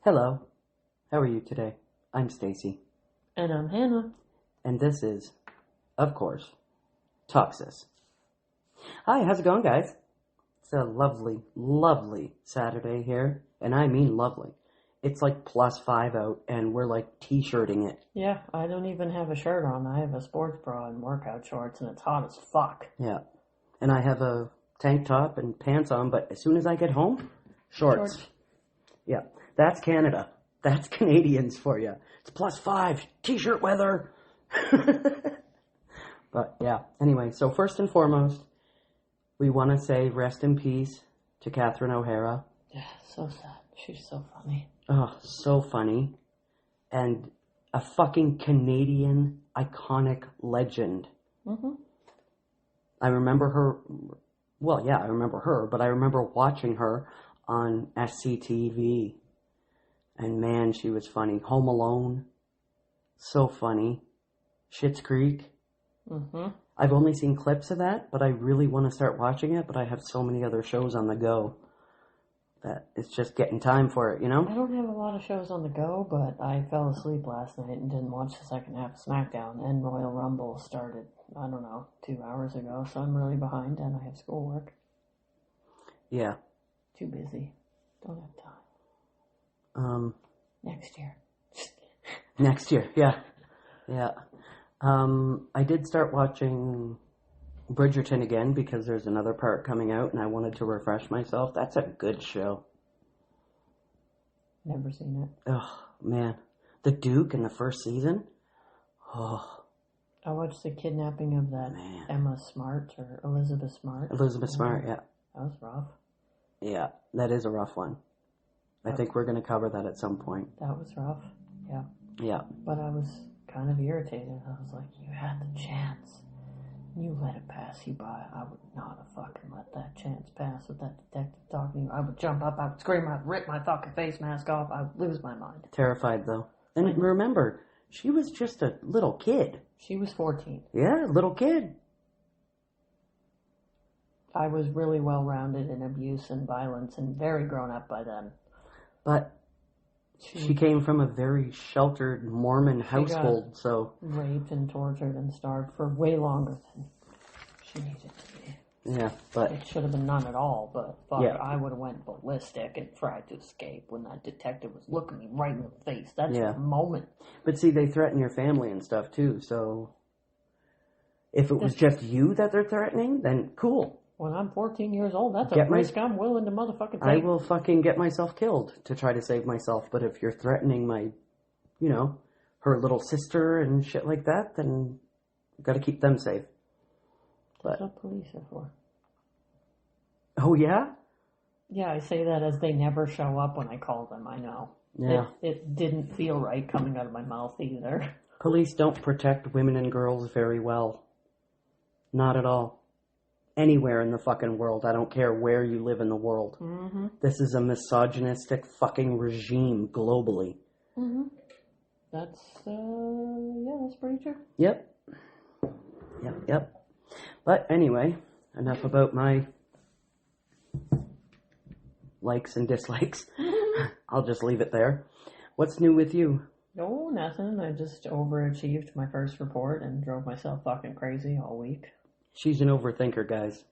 Hello, how are you today? I'm Stacy. And I'm Hannah. And this is, of course, Toxis. Hi, how's it going, guys? It's a lovely, lovely Saturday here, and I mean lovely. It's like +5 out, and we're like t-shirting it. Yeah, I don't even have a shirt on. I have a sports bra and workout shorts, and it's hot as fuck. Yeah, and I have a tank top and pants on, but as soon as I get home, shorts. Yeah. That's Canada. That's Canadians for you. It's +5, t-shirt weather. But yeah, anyway, so first and foremost, we want to say rest in peace to Catherine O'Hara. Yeah, so sad. She's so funny. Oh, so funny. And a fucking Canadian iconic legend. Mm-hmm. I remember her, well, yeah, I remember her, but I remember watching her on SCTV. And man, she was funny. Home Alone, so funny. Schitt's Creek. Mm-hmm. I've only seen clips of that, but I really want to start watching it, but I have so many other shows on the go that it's just getting time for it, you know? I don't have a lot of shows on the go, but I fell asleep last night and didn't watch the second half of SmackDown, and Royal Rumble started, I don't know, 2 hours ago, so I'm really behind, and I have schoolwork. Yeah. Too busy. Don't have time. Next year. Next year, yeah. Yeah. I did start watching Bridgerton again because there's another part coming out and I wanted to refresh myself. That's a good show. Never seen it. Oh, man. The Duke in the first season? Oh. I watched the kidnapping of that Emma Smart or Elizabeth Smart. Elizabeth Smart, yeah. That was rough. Yeah, that is a rough one. I think we're going to cover that at some point. That was rough, yeah. Yeah. But I was kind of irritated. I was like, you had the chance. You let it pass you by. I would not have fucking let that chance pass with that detective talking. I would jump up, I would scream, I'd rip my fucking face mask off. I would lose my mind. Terrified, though. And remember, she was just a little kid. She was 14. Yeah, little kid. I was really well-rounded in abuse and violence and very grown up by then. But she came from a very sheltered Mormon household, so... raped and tortured and starved for way longer than she needed to be. Yeah, but... It should have been none at all, but fuck, yeah. I would have went ballistic and tried to escape when that detective was looking me right in the face. That's the moment. But see, they threaten your family and stuff, too, so... If it was just you that they're threatening, then cool. When I'm 14 years old, that's a risk I'm willing to motherfucking take. I will fucking get myself killed to try to save myself. But if you're threatening my, you know, her little sister and shit like that, then you've got to keep them safe. That's what police are for. Oh, yeah? Yeah, I say that as they never show up when I call them, I know. Yeah. It didn't feel right coming out of my mouth either. Police don't protect women and girls very well. Not at all. Anywhere in the fucking world. I don't care where you live in the world. Mm-hmm. This is a misogynistic fucking regime globally. Mm-hmm. That's pretty true. Yep. But anyway, enough about my likes and dislikes. I'll just leave it there. What's new with you? No, nothing. I just overachieved my first report and drove myself fucking crazy all week. She's an overthinker, guys.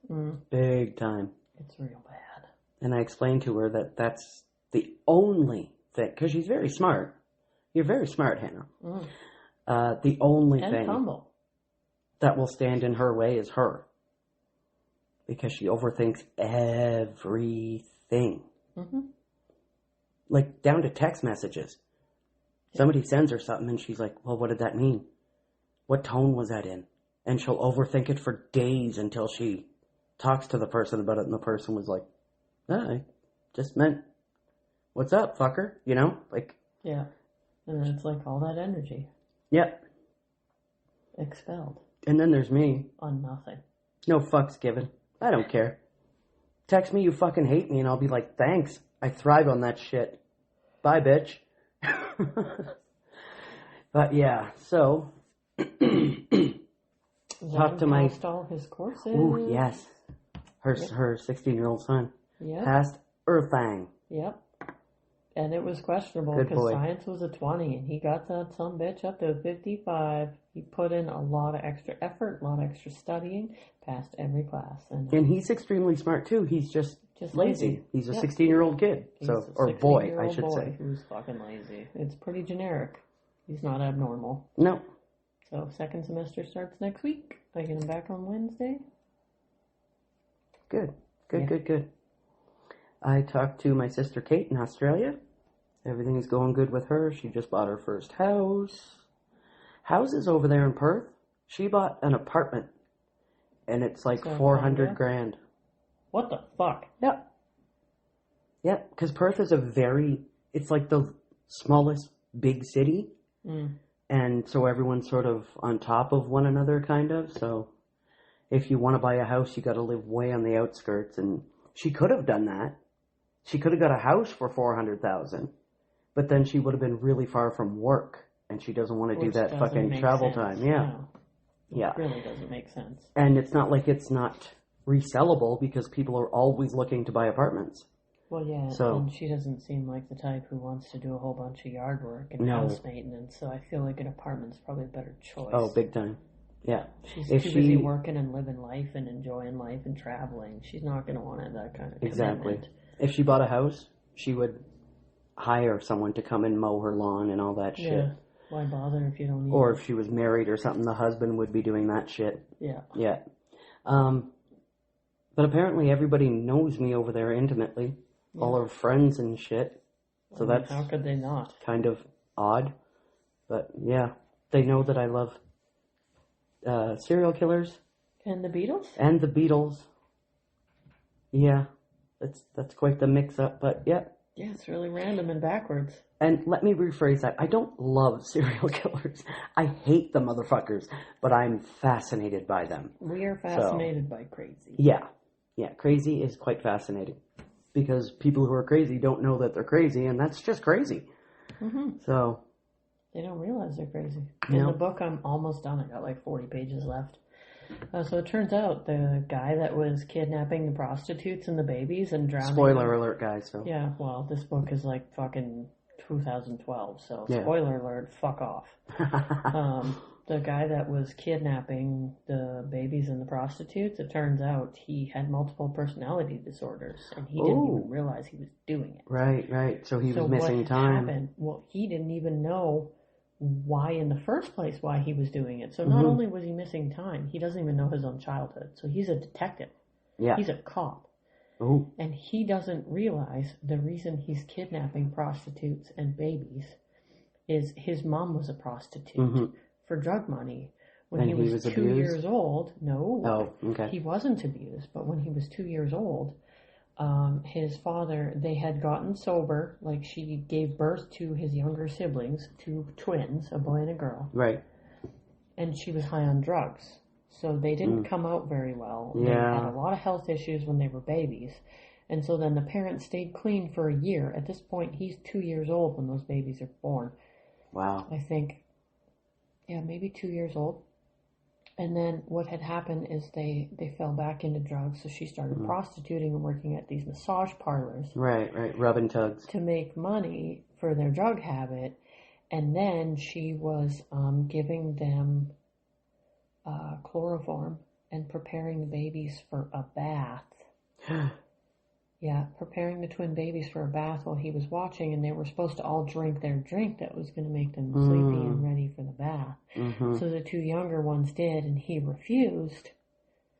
Big time. It's real bad. And I explained to her that that's the only thing, because she's very smart. You're very smart, Hannah. The only thing humble. that will stand in her way is her. Because she overthinks everything. Mm-hmm. Like, down to text messages. Somebody sends her something and she's like, well, what did that mean? What tone was that in? And she'll overthink it for days until she talks to the person about it and the person was like, I just meant, what's up, fucker? You know? Like. Yeah. And then it's like all that energy. Yep. Expelled. And then there's me. On nothing. No fucks given. I don't care. Text me you fucking hate me and I'll be like, thanks. I thrive on that shit. Bye, bitch. But yeah, so Talk to my... passed all his courses. Ooh, yes. Her 16-year-old son. Yep. Passed everything. Yep. And it was questionable Good because boy. science was a 20 and he got that some bitch up to a 55. He put in a lot of extra effort, a lot of extra studying, passed every class. And he's extremely smart too. He's just lazy. He's a 16-year-old kid. Or boy, I should say. Who's fucking lazy. It's pretty generic. He's not abnormal. No. So second semester starts next week. I get him back on Wednesday. Good. Good. I talked to my sister Kate in Australia. Everything is going good with her. She just bought her first house. Houses over there in Perth. She bought an apartment. And it's like $400 grand. What the fuck? Yep. Yep, because Perth is it's like the smallest big city. Mm. And so everyone's sort of on top of one another, kind of. So if you want to buy a house, you got to live way on the outskirts. And she could have done that. She could have got a house for $400,000, but then she would have been really far from work, and she doesn't want to do that fucking travel time. Yeah. It really doesn't make sense. And it's not like it's not resellable because people are always looking to buy apartments. Well, yeah, and she doesn't seem like the type who wants to do a whole bunch of yard work and house maintenance, so I feel like an apartment's probably a better choice. Oh, big time. Yeah. She's too busy working and living life and enjoying life and traveling. She's not going to want that kind of commitment. Exactly. If she bought a house, she would hire someone to come and mow her lawn and all that shit. Yeah. Why bother if you don't need Or if she was married or something, the husband would be doing that shit. Yeah. Yeah. But apparently everybody knows me over there intimately. Yeah. All her friends and shit. So that's... How could they not? Kind of odd. But yeah, they know that I love serial killers. And the Beatles? And the Beatles. Yeah. That's quite the mix-up, but yeah. Yeah, it's really random and backwards. And let me rephrase that. I don't love serial killers. I hate the motherfuckers, but I'm fascinated by them. We are fascinated by crazy. Yeah. Yeah, crazy is quite fascinating. Because people who are crazy don't know that they're crazy, and that's just crazy. Mm-hmm. So. They don't realize they're crazy. In the book, I'm almost done. I got like 40 pages left. So it turns out the guy that was kidnapping the prostitutes and the babies and drowning... Spoiler alert, guys. So. Yeah, well, this book is like fucking 2012, so spoiler alert, fuck off. The guy that was kidnapping the babies and the prostitutes, it turns out he had multiple personality disorders, and he didn't even realize he was doing it. Right. So he was missing time. Happened? Well, he didn't even know why in the first place why he was doing it. So not only was he missing time, he doesn't even know his own childhood. So he's a detective. Yeah. He's a cop. Ooh. And he doesn't realize the reason he's kidnapping prostitutes and babies is his mom was a prostitute for drug money. When he was 2 years old, he wasn't abused, but when he was 2 years old, his father, they had gotten sober, like she gave birth to his younger siblings, 2 twins, a boy and a girl. Right. And she was high on drugs. So they didn't come out very well. Yeah. They had a lot of health issues when they were babies. And so then the parents stayed clean for a year. At this point, he's 2 years old when those babies are born. Wow. I think, maybe 2 years old. And then what had happened is they fell back into drugs, so she started prostituting and working at these massage parlors. Right, rubbing tugs. To make money for their drug habit. And then she was giving them chloroform and preparing the babies for a bath. Preparing the twin babies for a bath while he was watching, and they were supposed to all drink their drink that was going to make them sleepy and ready for the bath. So the 2 younger ones did, and he refused.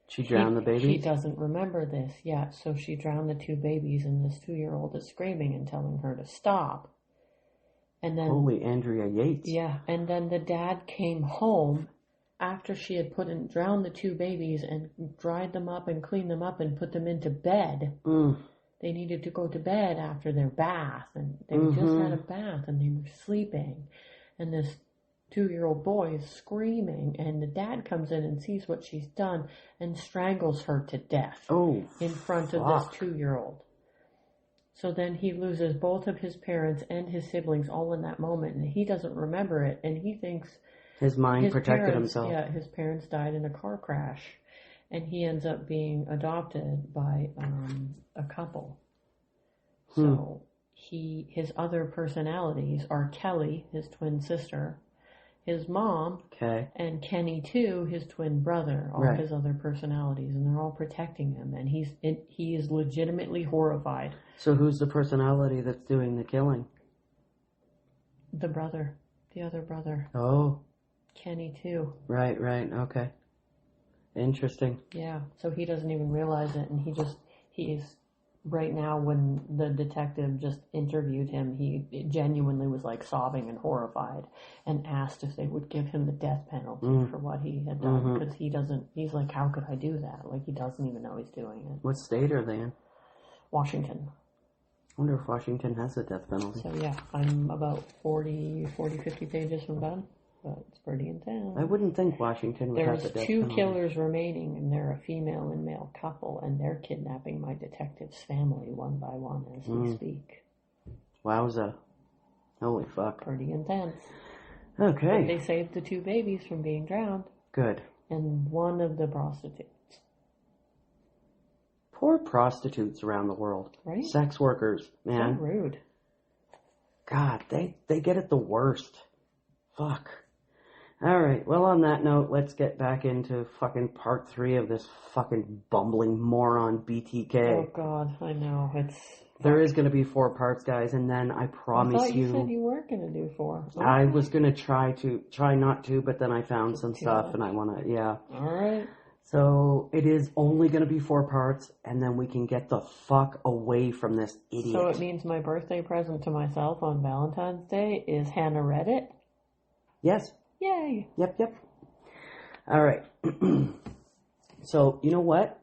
She drowned the babies? He doesn't remember this yet, so she drowned the 2 babies, and this 2-year-old is screaming and telling her to stop. And then, holy Andrea Yates. Yeah, and then the dad came home after she had drowned the 2 babies and dried them up and cleaned them up and put them into bed. They needed to go to bed after their bath, and they just had a bath, and they were sleeping. And this 2-year-old boy is screaming, and the dad comes in and sees what she's done and strangles her to death in front of this 2-year-old. So then he loses both of his parents and his siblings all in that moment, and he doesn't remember it, and he thinks His mind protected himself. Yeah, his parents died in a car crash, and he ends up being adopted by a couple. So his other personalities are Kelly, his twin sister, his mom, and Kenny too, his twin brother, all his other personalities, and they're all protecting him, and he is legitimately horrified. So who's the personality that's doing the killing? The other brother. Oh. Kenny too. Right, okay. Interesting. Yeah, so he doesn't even realize it, and he's right now, when the detective just interviewed him, he genuinely was like sobbing and horrified and asked if they would give him the death penalty for what he had done, because he's like, how could I do that? Like, he doesn't even know he's doing it. What state are they in? Washington. I wonder if Washington has the death penalty. So yeah, I'm about 50 pages from done. But it's pretty intense. I wouldn't think Washington would have the death penalty. There's 2 killers remaining, and they're a female and male couple, and they're kidnapping my detective's family one by one as we speak. Wowza. Holy fuck. Pretty intense. Okay. But they saved the 2 babies from being drowned. Good. And one of the prostitutes. Poor prostitutes around the world. Right? Sex workers, man. So rude. God, they get it the worst. Fuck. Alright, well, on that note, let's get back into fucking part 3 of this fucking bumbling moron BTK. Oh, God, I know. There is going to be 4 parts, guys, and then I promise I thought you said you weren't going to do 4. Okay. I was going to try not to, but then I found some stuff, and I want to, yeah. Alright. So, it is only going to be 4 parts, and then we can get the fuck away from this idiot. So it means my birthday present to myself on Valentine's Day is Hannah read it? Yes. Yay. Yep. All right. So, you know what?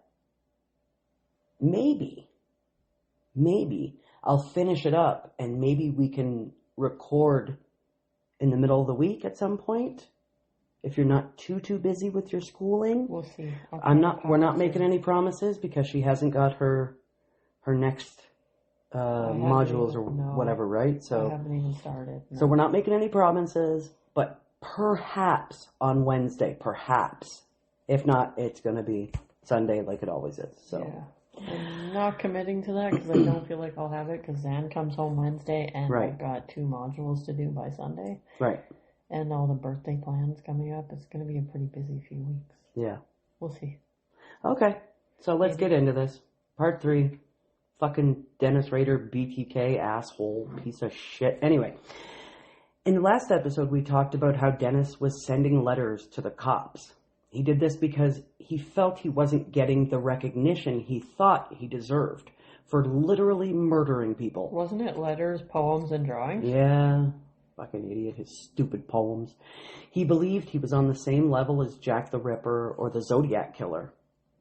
Maybe I'll finish it up, and maybe we can record in the middle of the week at some point. If you're not too busy with your schooling. We'll see. We're not making any promises because she hasn't got her next modules or whatever, right? So I haven't even started. No. So we're not making any promises, but perhaps on Wednesday, perhaps. If not, it's going to be Sunday like it always is. So yeah. I'm not committing to that because I don't feel like I'll have it because Zan comes home Wednesday and I've got 2 modules to do by Sunday. Right. And all the birthday plans coming up. It's going to be a pretty busy few weeks. Yeah. We'll see. Okay. So let's get into this. Part 3. Fucking Dennis Rader, BTK, asshole, piece of shit. Anyway. In the last episode, we talked about how Dennis was sending letters to the cops. He did this because he felt he wasn't getting the recognition he thought he deserved for literally murdering people. Wasn't it letters, poems, and drawings? Yeah. Fucking idiot, his stupid poems. He believed he was on the same level as Jack the Ripper or the Zodiac Killer.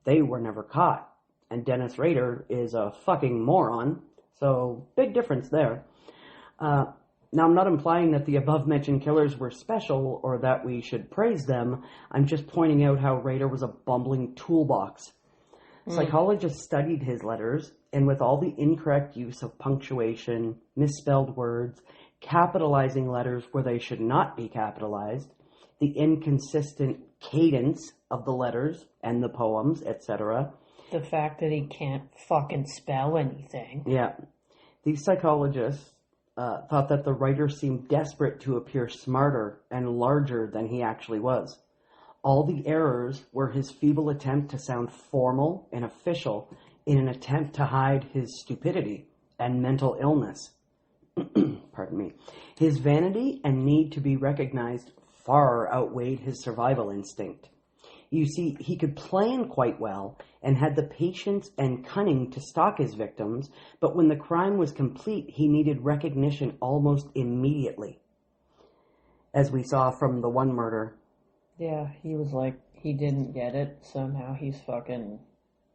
They were never caught. And Dennis Rader is a fucking moron. So, big difference there. Now, I'm not implying that the above-mentioned killers were special or that we should praise them. I'm just pointing out how Rader was a bumbling toolbox. Psychologists studied his letters, and with all the incorrect use of punctuation, misspelled words, capitalizing letters where they should not be capitalized, the inconsistent cadence of the letters and the poems, etc. The fact that he can't fucking spell anything. Yeah. These psychologists thought that the writer seemed desperate to appear smarter and larger than he actually was. All the errors were his feeble attempt to sound formal and official in an attempt to hide his stupidity and mental illness. Pardon me. His vanity and need to be recognized far outweighed his survival instinct. You see, he could plan quite well and had the patience and cunning to stalk his victims, but when the crime was complete, he needed recognition almost immediately. As we saw from the one murder. Yeah, he was like, he didn't get it, so now he's fucking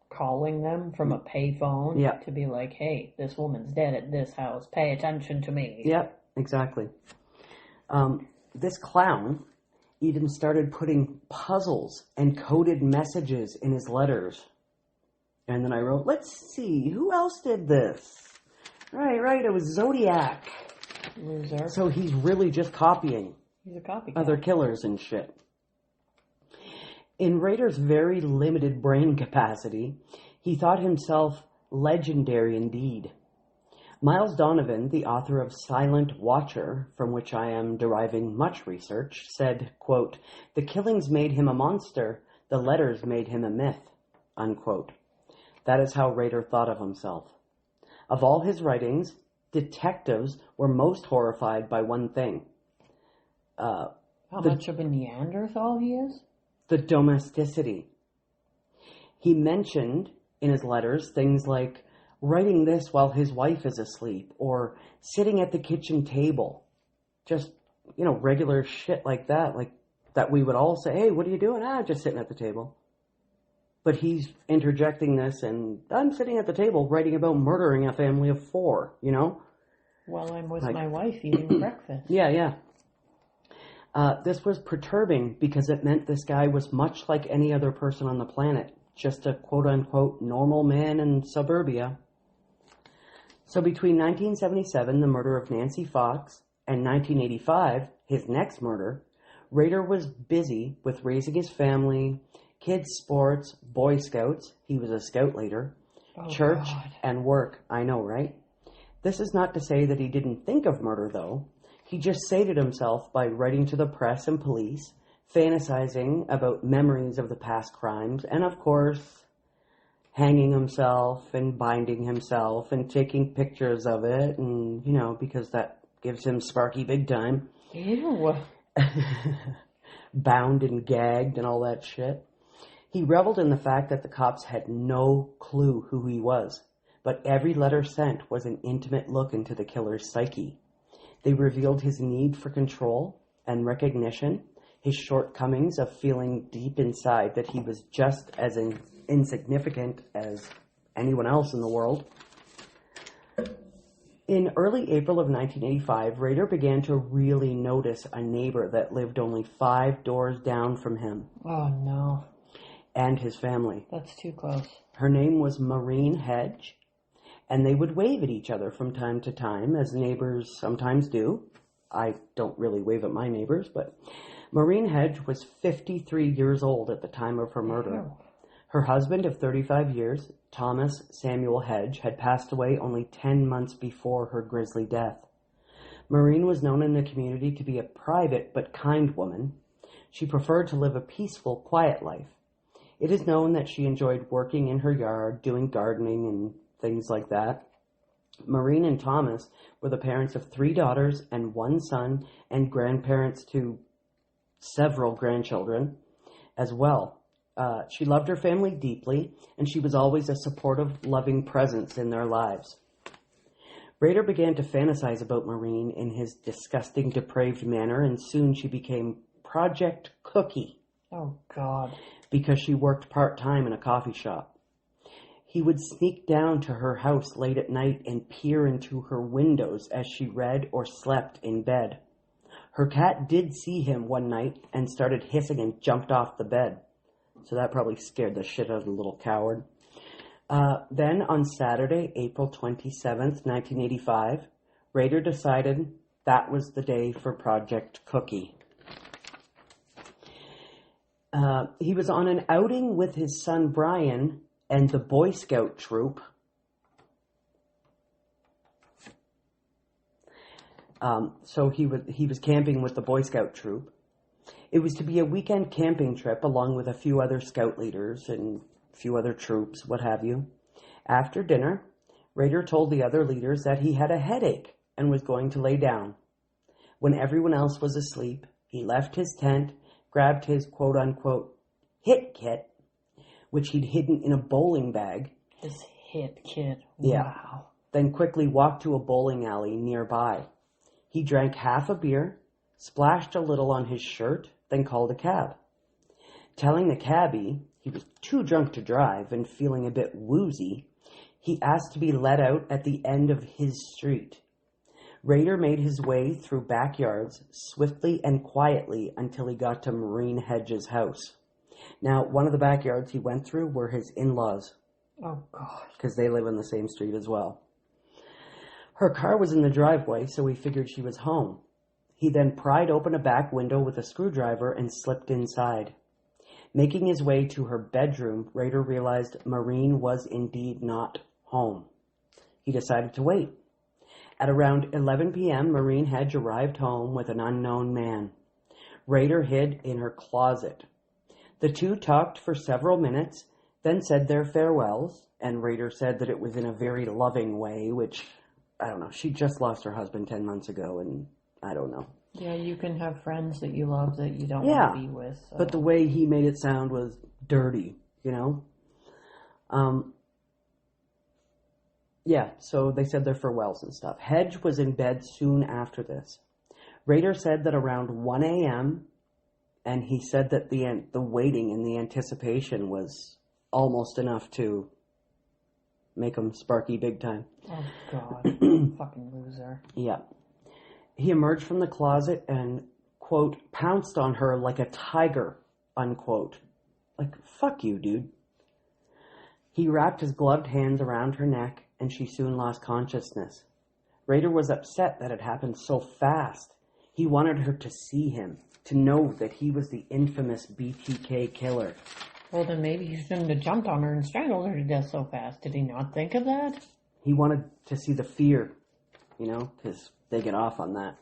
calling them from a payphone to be like, hey, this woman's dead at this house, pay attention to me. Yep, exactly. This clown even started putting puzzles and coded messages in his letters. And then I wrote, let's see, who else did this? Right, it was Zodiac. Loser. So he's really just copying. He's a copycat. other killers and shit. In Rader's very limited brain capacity, he thought himself legendary indeed. Miles Donovan, the author of Silent Watcher, from which I am deriving much research, said, quote, "The killings made him a monster, the letters made him a myth," unquote. That is how Rader thought of himself. Of all his writings, detectives were most horrified by one thing. How much of a Neanderthal he is? The domesticity. He mentioned in his letters things like writing this while his wife is asleep, or sitting at the kitchen table. Just, regular shit like that we would all say, "Hey, what are you doing?" Just sitting at the table. But he's interjecting this, and I'm sitting at the table writing about murdering a family of 4, While I'm with my wife eating breakfast. Yeah. This was perturbing because it meant this guy was much like any other person on the planet, just a quote-unquote normal man in suburbia. So between 1977, the murder of Nancy Fox, and 1985, his next murder, Rader was busy with raising his family, kids' sports, Boy Scouts, he was a scout leader, church, and work. I know, right? This is not to say that he didn't think of murder, though. He just sated himself by writing to the press and police, fantasizing about memories of the past crimes, and of course, hanging himself and binding himself and taking pictures of it, and, because that gives him Sparky big time. Ew. Bound and gagged and all that shit. He reveled in the fact that the cops had no clue who he was, but every letter sent was an intimate look into the killer's psyche. They revealed his need for control and recognition, his shortcomings of feeling deep inside that he was just as insignificant as anyone else in the world. In early April of 1985, Rader began to really notice a neighbor that lived only 5 doors down from him. Oh, no. And his family. That's too close. Her name was Maureen Hedge, and they would wave at each other from time to time, as neighbors sometimes do. I don't really wave at my neighbors, but Maureen Hedge was 53 years old at the time of her murder. Her husband of 35 years, Thomas Samuel Hedge, had passed away only 10 months before her grisly death. Maureen was known in the community to be a private but kind woman. She preferred to live a peaceful, quiet life. It is known that she enjoyed working in her yard, doing gardening and things like that. Maureen and Thomas were the parents of 3 daughters and 1 son, and grandparents to several grandchildren as well. She loved her family deeply, and she was always a supportive, loving presence in their lives. Rader began to fantasize about Maureen in his disgusting, depraved manner, and soon she became Project Cookie. Oh, God. Because she worked part-time in a coffee shop. He would sneak down to her house late at night and peer into her windows as she read or slept in bed. Her cat did see him one night and started hissing and jumped off the bed. So that probably scared the shit out of the little coward. Then on Saturday, April 27th, 1985, Rader decided that was the day for Project Cookie. He was on an outing with his son Brian and the Boy Scout troop. So he was camping with the Boy Scout troop. It was to be a weekend camping trip along with a few other scout leaders and a few other troops, what have you. After dinner, Rader told the other leaders that he had a headache and was going to lay down. When everyone else was asleep, he left his tent, grabbed his quote-unquote hit kit, which he'd hidden in a bowling bag. His hit kit. Yeah. Wow. Then quickly walked to a bowling alley nearby. He drank half a beer, splashed a little on his shirt, then called a cab. Telling the cabbie he was too drunk to drive and feeling a bit woozy, he asked to be let out at the end of his street. Rader made his way through backyards swiftly and quietly until he got to Maureen Hedge's house. Now, one of the backyards he went through were his in-laws. Oh, God. Because they live in the same street as well. Her car was in the driveway, so he figured she was home. He then pried open a back window with a screwdriver and slipped inside. Making his way to her bedroom, Rader realized Maureen was indeed not home. He decided to wait. At around 11 p.m., Maureen had arrived home with an unknown man. Rader hid in her closet. The two talked for several minutes, then said their farewells, and Rader said that it was in a very loving way, which, I don't know, she just lost her husband 10 months ago, and I don't know. Yeah, you can have friends that you love that you don't want to be with. So. But the way he made it sound was dirty, you know? Yeah, so they said their farewells and stuff. Hedge was in bed soon after this. Rader said that around 1 a.m., and he said that the waiting and the anticipation was almost enough to make him sparky big time. Oh, God. Fucking loser. Yeah. He emerged from the closet and, quote, pounced on her like a tiger, unquote. Like, fuck you, dude. He wrapped his gloved hands around her neck, and she soon lost consciousness. Rader was upset that it happened so fast. He wanted her to see him, to know that he was the infamous BTK killer. Well, then maybe he shouldn't have jumped on her and strangled her to death so fast. Did he not think of that? He wanted to see the fear, you know, because they get off on that.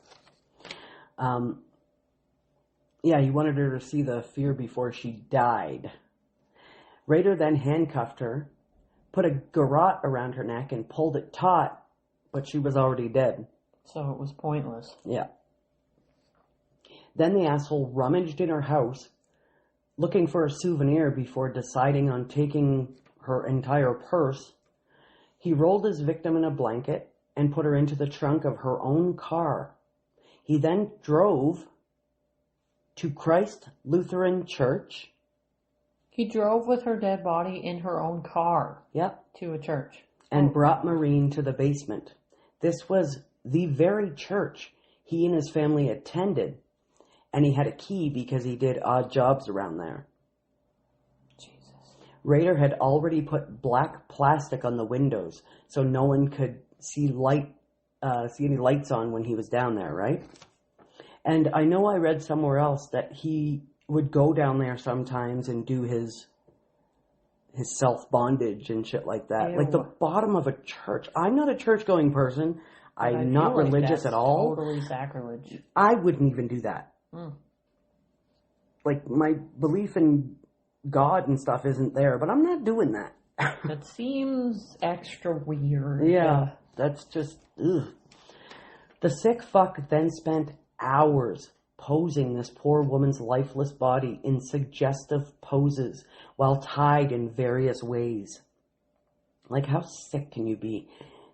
Yeah, he wanted her to see the fear before she died. Rader then handcuffed her, put a garrote around her neck, and pulled it taut, but she was already dead. So it was pointless. Yeah. Then the asshole rummaged in her house, looking for a souvenir before deciding on taking her entire purse. He rolled his victim in a blanket and put her into the trunk of her own car. He then drove to Christ Lutheran Church. He drove with her dead body in her own car. Yep. To a church. And brought Maureen to the basement. This was the very church he and his family attended. And he had a key because he did odd jobs around there. Jesus. Rader had already put black plastic on the windows so no one could see any lights on when he was down there, right? And I know I read somewhere else that he would go down there sometimes and do his self-bondage and shit like that. Ew. Like the bottom of a church. I'm not a church-going person. I'm not religious at all. Totally sacrilege. I wouldn't even do that. Like, my belief in God and stuff isn't there, but I'm not doing that. That seems extra weird. Yeah, that's just, ugh. The sick fuck then spent hours posing this poor woman's lifeless body in suggestive poses while tied in various ways. Like, how sick can you be?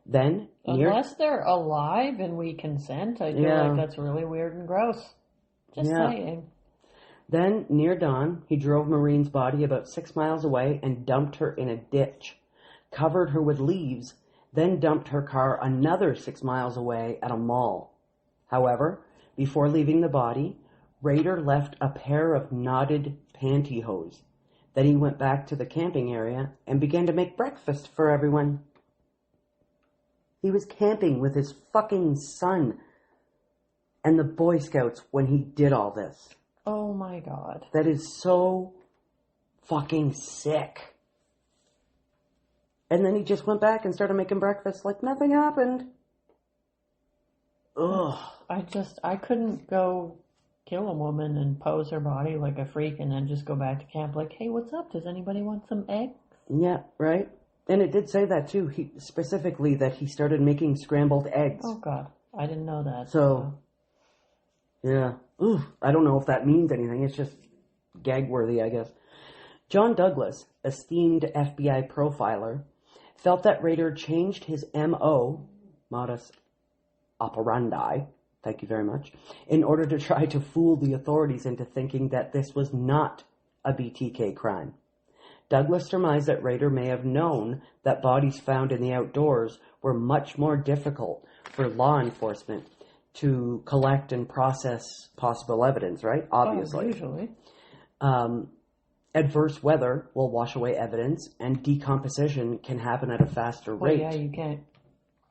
Then, unless they're alive and we consent, I feel like that's really weird and gross. Just saying. Then, near dawn, he drove Maureen's body about 6 miles away and dumped her in a ditch, covered her with leaves, then dumped her car another 6 miles away at a mall. However, before leaving the body, Rader left a pair of knotted pantyhose. Then he went back to the camping area and began to make breakfast for everyone. He was camping with his fucking son and the Boy Scouts when he did all this. Oh my God. That is so fucking sick. And then he just went back and started making breakfast like nothing happened. Ugh. I couldn't go kill a woman and pose her body like a freak and then just go back to camp like, hey, what's up? Does anybody want some eggs? Yeah, right? And it did say that too, specifically that he started making scrambled eggs. Oh God, I didn't know that. So. Yeah. Ooh, I don't know if that means anything. It's just gag-worthy, I guess. John Douglas, esteemed FBI profiler, felt that Rader changed his M.O., modus operandi, thank you very much, in order to try to fool the authorities into thinking that this was not a BTK crime. Douglas surmised that Rader may have known that bodies found in the outdoors were much more difficult for law enforcement to collect and process possible evidence, right? Obviously. Usually. Adverse weather will wash away evidence, and decomposition can happen at a faster rate. Well, yeah, you can't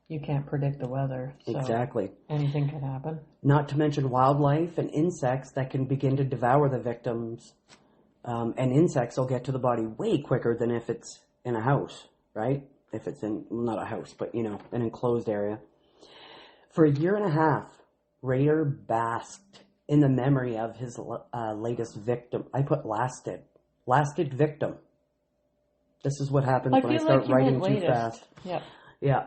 You can't predict the weather. So Exactly. anything can happen. Not to mention wildlife and insects that can begin to devour the victims. And insects will get to the body way quicker than if it's in a house, right? If it's in, not a house, but, you know, an enclosed area. For a year and a half, Rader basked in the memory of his latest victim. I put lasted victim. This is what happens when I start writing too fast. Yep. Yeah.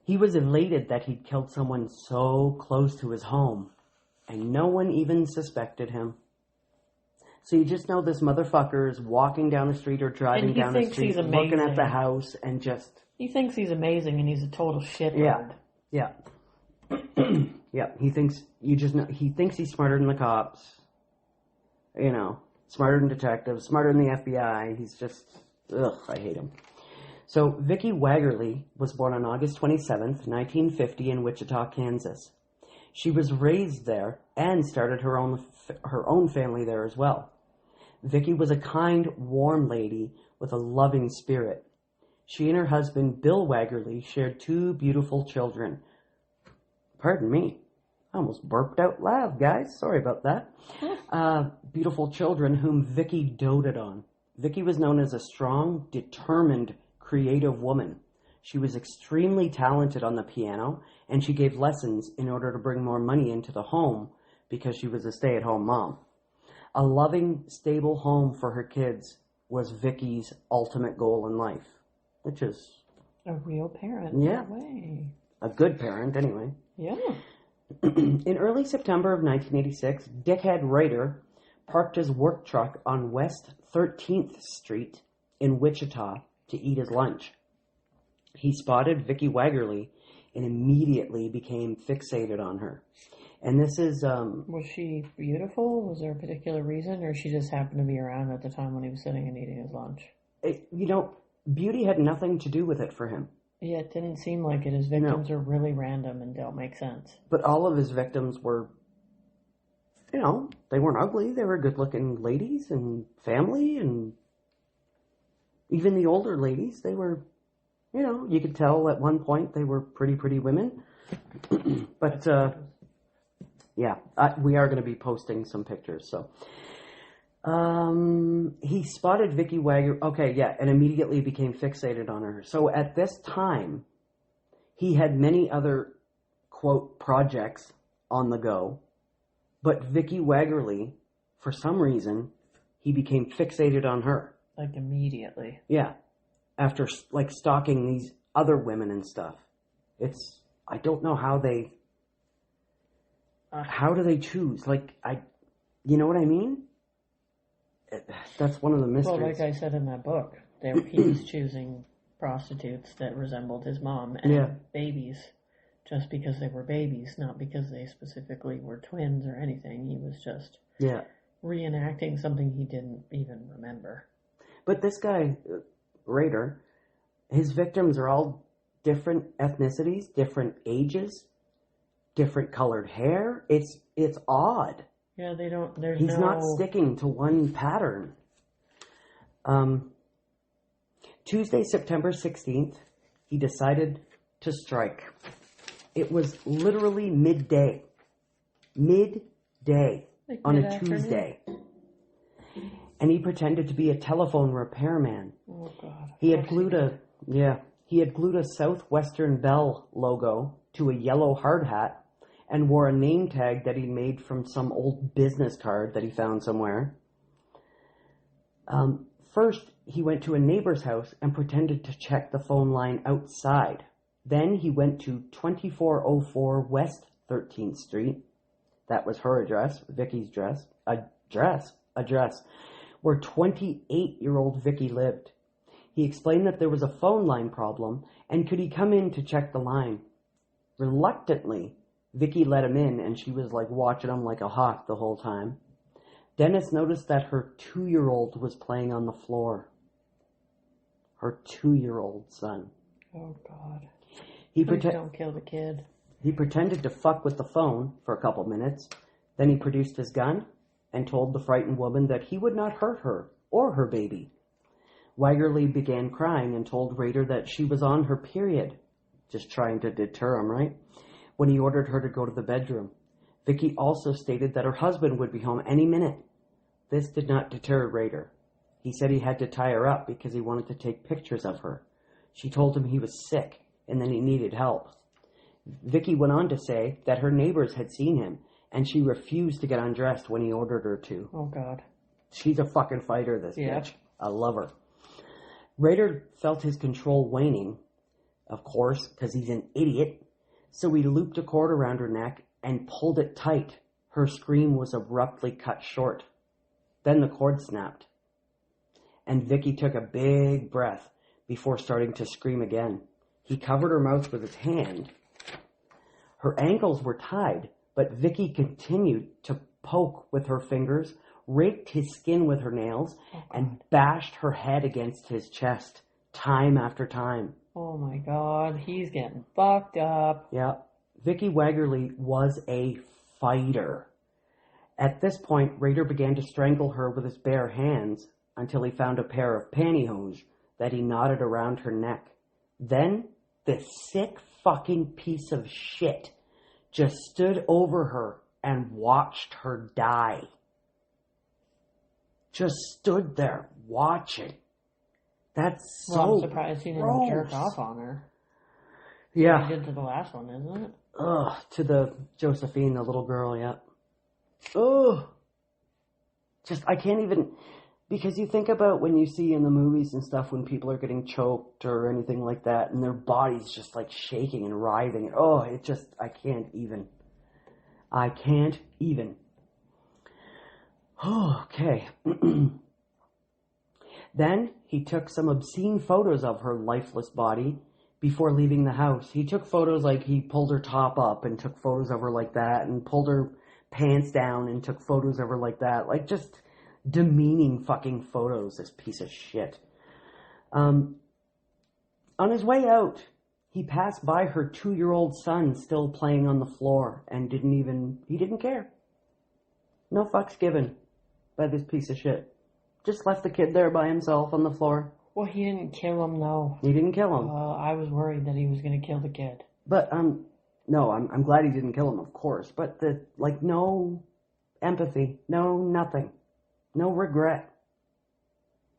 He was elated that he'd killed someone so close to his home, and no one even suspected him. So you just know this motherfucker is walking down the street or driving down the street, looking at the house, and just... He thinks he's amazing, and he's a total shitbird. Yeah. Yeah. He thinks he thinks he's smarter than the cops. You know, smarter than detectives, smarter than the FBI. He's just... Ugh, I hate him. So, Vicki Waggerly was born on August 27th, 1950 in Wichita, Kansas. She was raised there and started her own family there as well. Vicki was a kind, warm lady with a loving spirit. She and her husband, Bill Waggerly, shared 2 beautiful children. Pardon me. I almost burped out loud, guys. Sorry about that. Beautiful children whom Vicki doted on. Vicki was known as a strong, determined, creative woman. She was extremely talented on the piano, and she gave lessons in order to bring more money into the home because she was a stay-at-home mom. A loving, stable home for her kids was Vicki's ultimate goal in life, which is... A real parent. Yeah. Way. A good parent, anyway. Yeah. In early September of 1986, Dickhead Rader parked his work truck on West 13th Street in Wichita to eat his lunch. He spotted Vicki Waggerly and immediately became fixated on her. And this is... Was she beautiful? Was there a particular reason? Or she just happened to be around at the time when he was sitting and eating his lunch? Beauty had nothing to do with it for him. Yeah, it didn't seem like it. His victims are really random and don't make sense. But all of his victims were, they weren't ugly. They were good-looking ladies and family, and even the older ladies, they were, you could tell at one point they were pretty women. But, we are going to be posting some pictures, so... he spotted Vicki Wagger, and immediately became fixated on her. So at this time, he had many other, quote, projects on the go, but Vicki Waggerly, for some reason, he became fixated on her. Like immediately. Yeah. After, stalking these other women and stuff. I don't know how do they choose? You know what I mean? That's one of the mysteries. Well, like I said in that book, he was choosing prostitutes that resembled his mom and babies just because they were babies, not because they specifically were twins or anything. He was just reenacting something he didn't even remember. But this guy, Rader, his victims are all different ethnicities, different ages, different colored hair. It's odd. Yeah, He's not sticking to one pattern. Tuesday, September 16th, he decided to strike. It was literally midday. On a Tuesday. And he pretended to be a telephone repairman. Oh, God. He had glued a Southwestern Bell logo to a yellow hard hat and wore a name tag that he made from some old business card that he found somewhere. First, he went to a neighbor's house and pretended to check the phone line outside. Then he went to 2404 West 13th Street. That was her address, Vicki's address, where 28-year-old Vicki lived. He explained that there was a phone line problem and could he come in to check the line. Reluctantly, Vicki let him in, and she was watching him like a hawk the whole time. Dennis noticed that her 2-year-old was playing on the floor. Her 2-year-old son. Oh, God. Please don't kill the kid. He pretended to fuck with the phone for a couple minutes. Then he produced his gun and told the frightened woman that he would not hurt her or her baby. Waggerly began crying and told Rader that she was on her period. just trying to deter him, right? When he ordered her to go to the bedroom. Vicky also stated that her husband would be home any minute. This did not deter Rader. He said he had to tie her up because he wanted to take pictures of her. She told him he was sick and that he needed help. Vicky went on to say that her neighbors had seen him and she refused to get undressed when he ordered her to. Oh, God. She's a fucking fighter, this bitch. I love her. Rader felt his control waning, of course, because he's an idiot. So he looped a cord around her neck and pulled it tight. Her scream was abruptly cut short. Then the cord snapped. And Vicky took a big breath before starting to scream again. He covered her mouth with his hand. Her ankles were tied, but Vicky continued to poke with her fingers, raked his skin with her nails, and bashed her head against his chest, time after time. Oh my God, he's getting fucked up. Yeah. Vicky Waggerly was a fighter. At this point, Rader began to strangle her with his bare hands until he found a pair of pantyhose that he knotted around her neck. Then, this sick fucking piece of shit just stood over her and watched her die. Just stood there watching. That's so Well, I'm surprised he didn't jerk off on her. Yeah. He did to the last one, isn't it? Ugh, to the Josephine, the little girl, yeah. Ugh. Just, I can't even, because you think about when you see in the movies and stuff when people are getting choked or anything like that and their body's just like shaking and writhing. Oh, it just, I can't even. Oh, okay. Then he took some obscene photos of her lifeless body before leaving the house. He took photos like he pulled her top up and took photos of her like that and pulled her pants down and took photos of her like that. Like just demeaning fucking photos, this piece of shit. On his way out, he passed by her 2-year-old son still playing on the floor and he didn't care. No fucks given by this piece of shit. Just left the kid there by himself on the floor. Well, he didn't kill him, though. He didn't kill him. I was worried that he was going to kill the kid. But, no, I'm glad he didn't kill him, of course. But, no empathy. No nothing. No regret.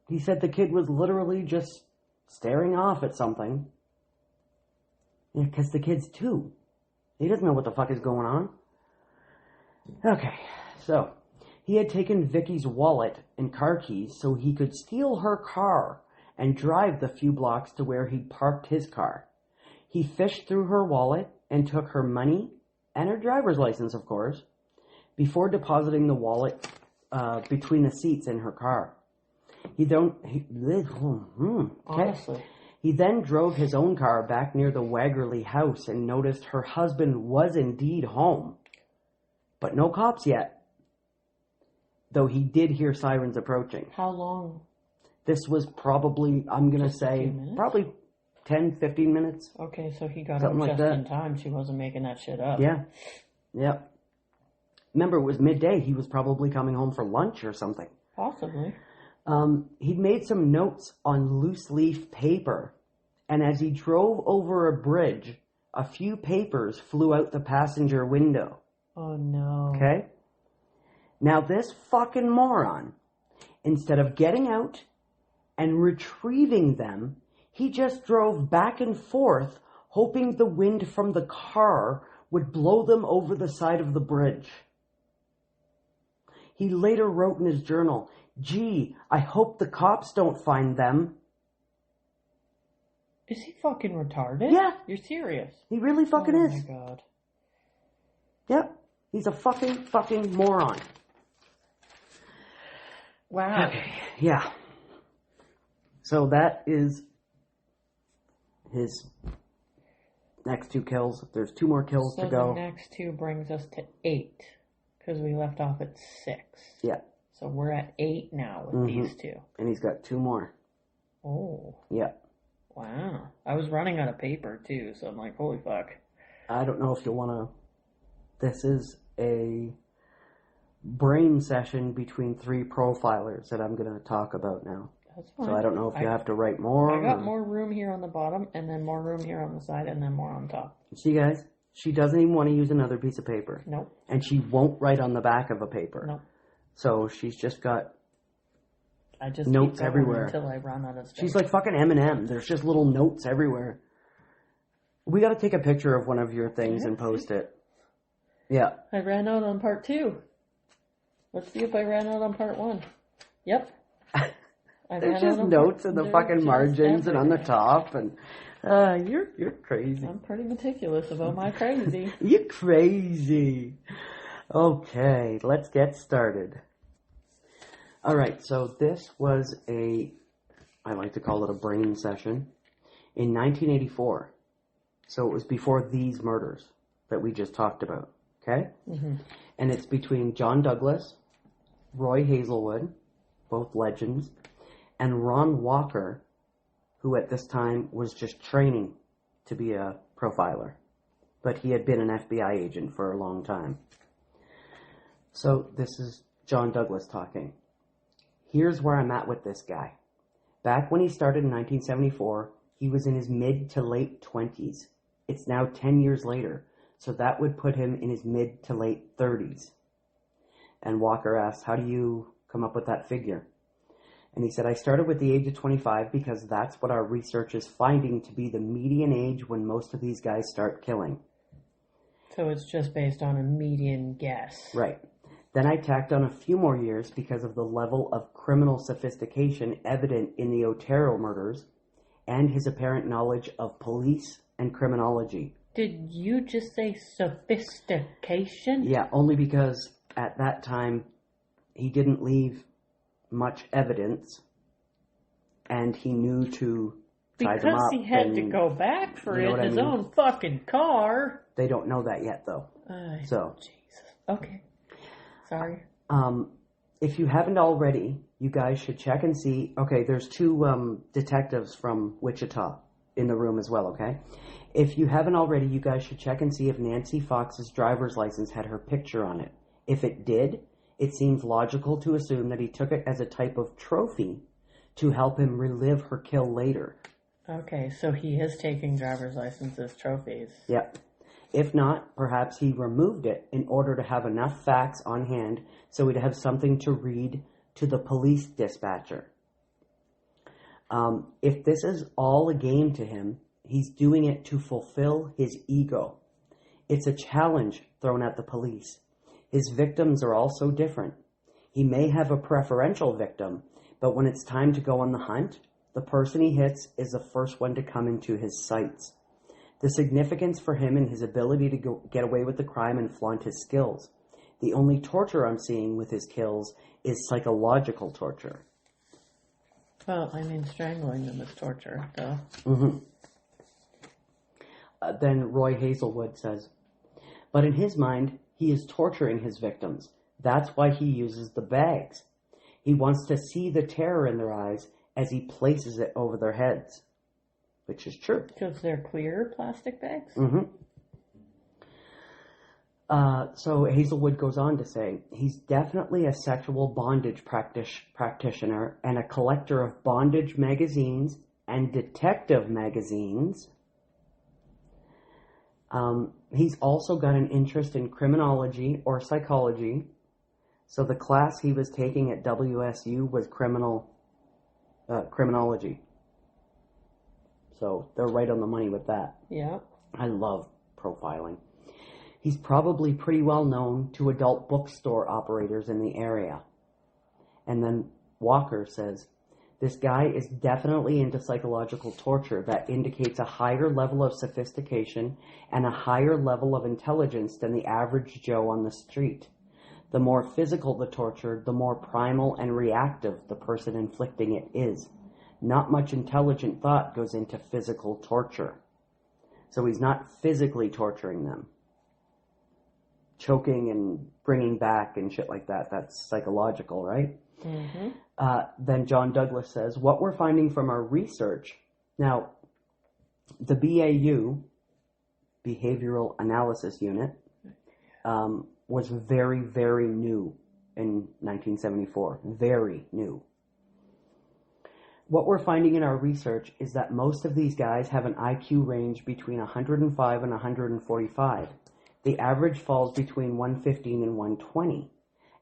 He said the kid was literally just staring off at something. Yeah, because the kid's 2. He doesn't know what the fuck is going on. Okay, so he had taken Vicky's wallet and car keys so he could steal her car and drive the few blocks to where he'd parked his car. He fished through her wallet and took her money and her driver's license, of course, before depositing the wallet between the seats in her car. Honestly. He then drove his own car back near the Waggerly house and noticed her husband was indeed home. But no cops yet. Though he did hear sirens approaching. How long? This was probably, I'm going to say, probably 10, 15 minutes. Okay, so he got home just in time. She wasn't making that shit up. Yeah. Yep. Remember, it was midday. He was probably coming home for lunch or something. Possibly. He'd made some notes on loose leaf paper. And as he drove over a bridge, a few papers flew out the passenger window. Oh, no. Okay? Now this fucking moron, instead of getting out and retrieving them, he just drove back and forth, hoping the wind from the car would blow them over the side of the bridge. He later wrote in his journal, "Gee, I hope the cops don't find them." Is he fucking retarded? Yeah. You're serious? He really fucking is. Oh my God. Yep. He's a fucking moron. Wow. Okay, yeah. So that is his next 2 kills. There's 2 more kills to go. So the next 2 brings us to 8, because we left off at 6. Yeah. So we're at 8 now with these 2. And he's got 2 more. Oh. Yeah. Wow. I was running out of paper, too, so I'm like, holy fuck. I don't know if you'll want to... This is a brain session between 3 profilers that I'm going to talk about now. That's fine. So I don't know if you have to write more. I got more room here on the bottom, and then more room here on the side, and then more on top. See, guys? She doesn't even want to use another piece of paper. Nope. And she won't write on the back of a paper. Nope. So she's just got I just notes keep everywhere. until I run out of space. She's like fucking Eminem. There's just little notes everywhere. We got to take a picture of one of your things and post it. Yeah. I ran out on part 2. Let's see if I ran out on part 1. Yep. There's just notes in the fucking margins and on the top, and you're crazy. I'm pretty meticulous about my crazy. You're crazy. Okay, let's get started. All right, so this was I like to call it a brain session, in 1984. So it was before these murders that we just talked about, okay? Mm-hmm. And it's between John Douglas, Roy Hazelwood, both legends, and Ron Walker, who at this time was just training to be a profiler. But he had been an FBI agent for a long time. So this is John Douglas talking. Here's where I'm at with this guy. Back when he started in 1974, he was in his mid to late 20s. It's now 10 years later, so that would put him in his mid to late 30s. And Walker asked, how do you come up with that figure? And he said, I started with the age of 25 because that's what our research is finding to be the median age when most of these guys start killing. So it's just based on a median guess. Right. Then I tacked on a few more years because of the level of criminal sophistication evident in the Otero murders and his apparent knowledge of police and criminology. Did you just say sophistication? Yeah, only because at that time he didn't leave much evidence and he knew to tie them up. Because he had to go back for it in his own fucking car. They don't know that yet, though. So, Jesus. Okay. Sorry. If you haven't already, you guys should check and see. Okay, there's 2 detectives from Wichita in the room as well, okay? If you haven't already, you guys should check and see if Nancy Fox's driver's license had her picture on it. If it did, it seems logical to assume that he took it as a type of trophy to help him relive her kill later. Okay, so he is taking driver's licenses trophies. Yep. If not, perhaps he removed it in order to have enough facts on hand so he'd have something to read to the police dispatcher. If this is all a game to him, he's doing it to fulfill his ego. It's a challenge thrown at the police. His victims are all so different. He may have a preferential victim, but when it's time to go on the hunt, the person he hits is the first one to come into his sights. The significance for him in his ability to get away with the crime and flaunt his skills. The only torture I'm seeing with his kills is psychological torture. Well, I mean, strangling them is torture, though. Mm-hmm. Then Roy Hazelwood says, but in his mind, he is torturing his victims. That's why he uses the bags. He wants to see the terror in their eyes as he places it over their heads. Which is true. Because they're clear plastic bags? Mm-hmm. So Hazelwood goes on to say, he's definitely a sexual bondage practitioner and a collector of bondage magazines and detective magazines. He's also got an interest in criminology or psychology. So the class he was taking at WSU was criminology. So they're right on the money with that. Yeah. I love profiling. He's probably pretty well known to adult bookstore operators in the area. And then Walker says, this guy is definitely into psychological torture that indicates a higher level of sophistication and a higher level of intelligence than the average Joe on the street. The more physical the torture, the more primal and reactive the person inflicting it is. Not much intelligent thought goes into physical torture. So he's not physically torturing them. Choking and bringing back and shit like that, that's psychological, right? Mm-hmm. Then John Douglas says, what we're finding from our research, now, the BAU, Behavioral Analysis Unit, was very, very new in 1974. Very new. What we're finding in our research is that most of these guys have an IQ range between 105 and 145. The average falls between 115 and 120.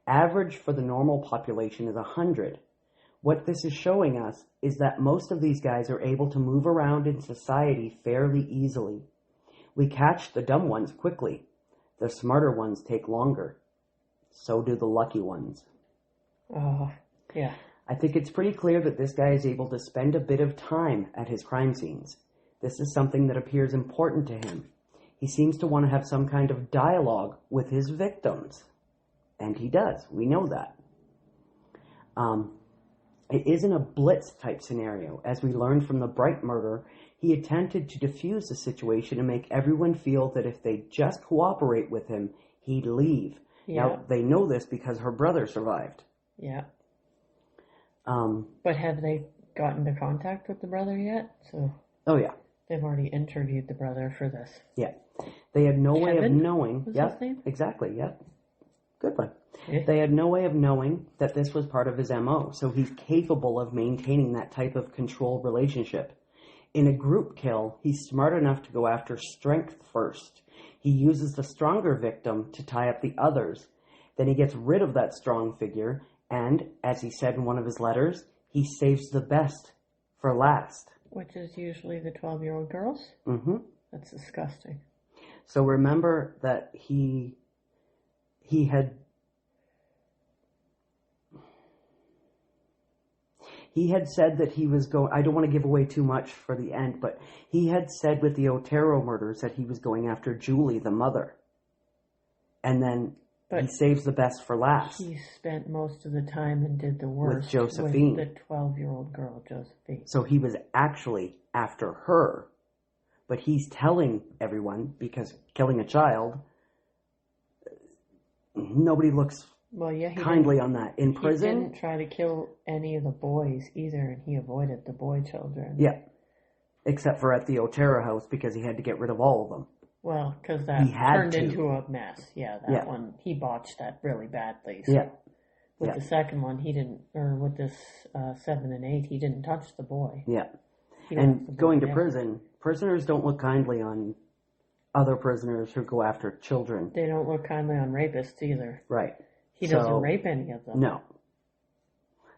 Average for the normal population is 100. What this is showing us is that most of these guys are able to move around in society fairly easily. We catch the dumb ones quickly. The smarter ones take longer. So do the lucky ones. Yeah. I think it's pretty clear that this guy is able to spend a bit of time at his crime scenes. This is something that appears important to him. He seems to want to have some kind of dialogue with his victims. And he does. We know that. It isn't a blitz type scenario. As we learned from the Bright murder, he attempted to defuse the situation and make everyone feel that if they just cooperate with him, he'd leave. Yeah. Now, they know this because her brother survived. Yeah. But have they gotten into contact with the brother yet? Oh, yeah. They've already interviewed the brother for this. Yeah. They had no way of knowing. Was Yeah, his name? exactly. Yeah. Good one. Yeah. They had no way of knowing that this was part of his MO, so he's capable of maintaining that type of control relationship. In a group kill, he's smart enough to go after strength first. He uses the stronger victim to tie up the others. Then he gets rid of that strong figure, and, as he said in one of his letters, he saves the best for last. Which is usually the 12-year-old girls? Mm-hmm. That's disgusting. So remember that he had said that he was going, I don't want to give away too much for the end, but he had said with the Otero murders that he was going after Julie, the mother. And then he saves the best for last. He spent most of the time and did the worst with Josephine. With the 12-year-old girl, Josephine. So he was actually after her, but he's telling everyone, because killing a child, nobody looks kindly on that. In prison, he didn't try to kill any of the boys either, and he avoided the boy children. Yeah, except for at the Otero house, because he had to get rid of all of them. Well, because that turned into a mess. Yeah, that one, he botched that really badly. So with the second one, he didn't, or with this 7 and 8, he didn't touch the boy. Yeah. And going to prison, prisoners don't look kindly on other prisoners who go after children. They don't look kindly on rapists either. Right. He doesn't rape any of them. No.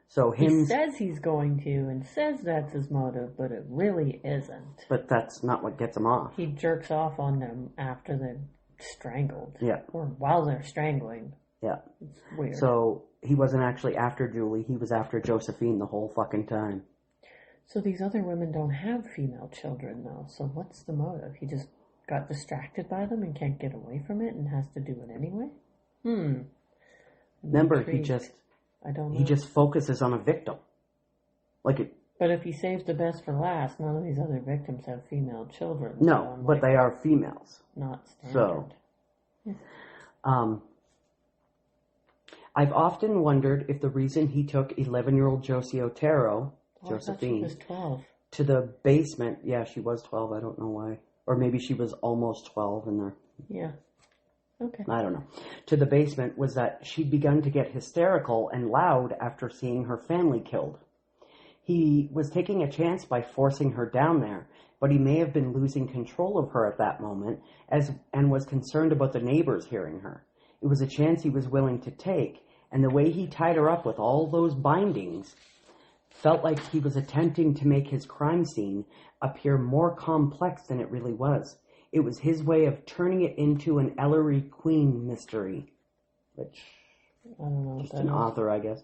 So he says he's going to and says that's his motive, but it really isn't. But that's not what gets him off. He jerks off on them after they're strangled. Yeah. Or while they're strangling. Yeah. It's weird. So he wasn't actually after Julie. He was after Josephine the whole fucking time. So these other women don't have female children, though. So what's the motive? He just got distracted by them and can't get away from it and has to do it anyway? Remember, I don't know. He just focuses on a victim. But if he saves the best for last, none of these other victims have female children. No, but they are females. Not standard. So, I've often wondered if the reason he took 11-year-old Josie Otero, Josephine, she was 12. To the basement. Yeah, she was 12. I don't know why. Or maybe she was almost 12 in there. Yeah. Okay. I don't know. To the basement was that she'd begun to get hysterical and loud after seeing her family killed. He was taking a chance by forcing her down there, but he may have been losing control of her at that moment and was concerned about the neighbors hearing her. It was a chance he was willing to take, and the way he tied her up with all those bindings felt like he was attempting to make his crime scene appear more complex than it really was. It was his way of turning it into an Ellery Queen mystery, which, I don't know, just an author, I guess,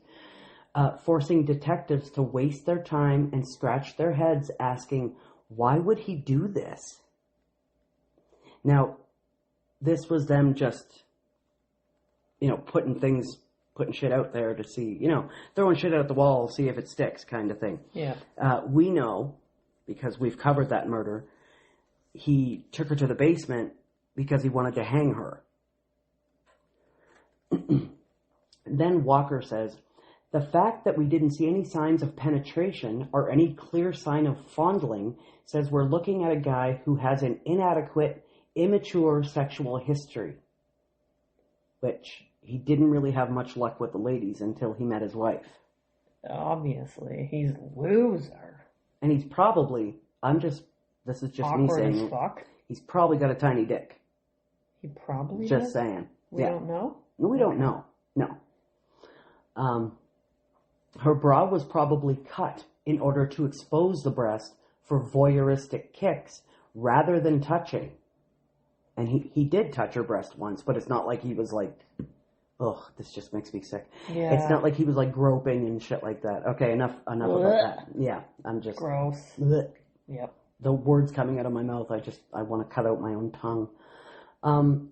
forcing detectives to waste their time and scratch their heads asking, why would he do this? Now, this was them just, putting shit out there to see, throwing shit out the wall, see if it sticks kind of thing. Yeah. We know, because we've covered that murder, he took her to the basement because he wanted to hang her. Then Walker says, the fact that we didn't see any signs of penetration or any clear sign of fondling says we're looking at a guy who has an inadequate, immature sexual history. Which he didn't really have much luck with the ladies until he met his wife. Obviously, he's a loser. And he's probably, this is just me Awkward as saying, fuck. he's probably got a tiny dick. He probably Just does? saying. We don't know? We don't know. No. Her bra was probably cut in order to expose the breast for voyeuristic kicks rather than touching. And he did touch her breast once, but it's not like he was like, ugh, this just makes me sick. Yeah. It's not like he was like groping and shit like that. Okay, enough about that. Yeah, I'm just... Gross. Bleh. Yep. The words coming out of my mouth, I want to cut out my own tongue.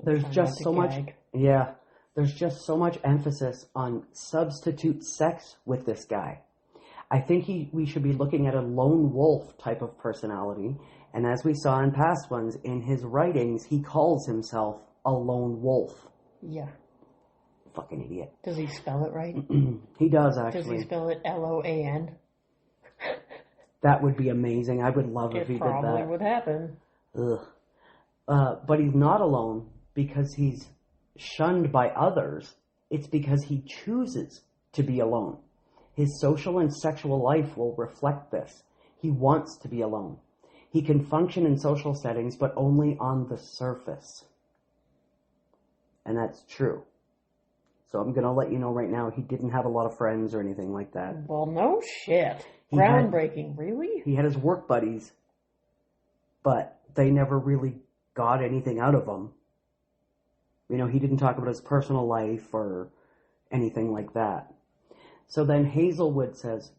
There's just so much... Yeah. There's just so much emphasis on substitute sex with this guy. I think we should be looking at a lone wolf type of personality. And as we saw in past ones, in his writings, he calls himself a lone wolf. Yeah. Fucking idiot. Does he spell it right? He does, actually. Does he spell it Loan? That would be amazing. I would love if he did that. It probably would happen. Ugh. But he's not alone because he's shunned by others. It's because he chooses to be alone. His social and sexual life will reflect this. He wants to be alone. He can function in social settings, but only on the surface. And that's true. So I'm going to let you know right now, he didn't have a lot of friends or anything like that. Well, no shit. Groundbreaking, really? He had his work buddies, but they never really got anything out of him. You know, he didn't talk about his personal life or anything like that. So then Hazelwood says,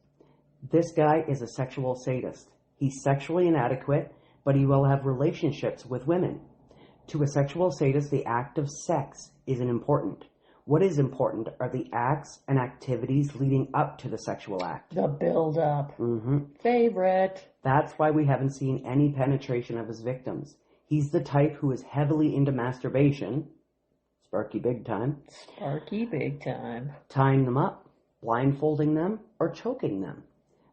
this guy is a sexual sadist. He's sexually inadequate, but he will have relationships with women. To a sexual sadist, the act of sex isn't important. What is important are the acts and activities leading up to the sexual act. The build-up. Mm-hmm. Favorite. That's why we haven't seen any penetration of his victims. He's the type who is heavily into masturbation. Sparky big time. Sparky big time. Tying them up, blindfolding them, or choking them.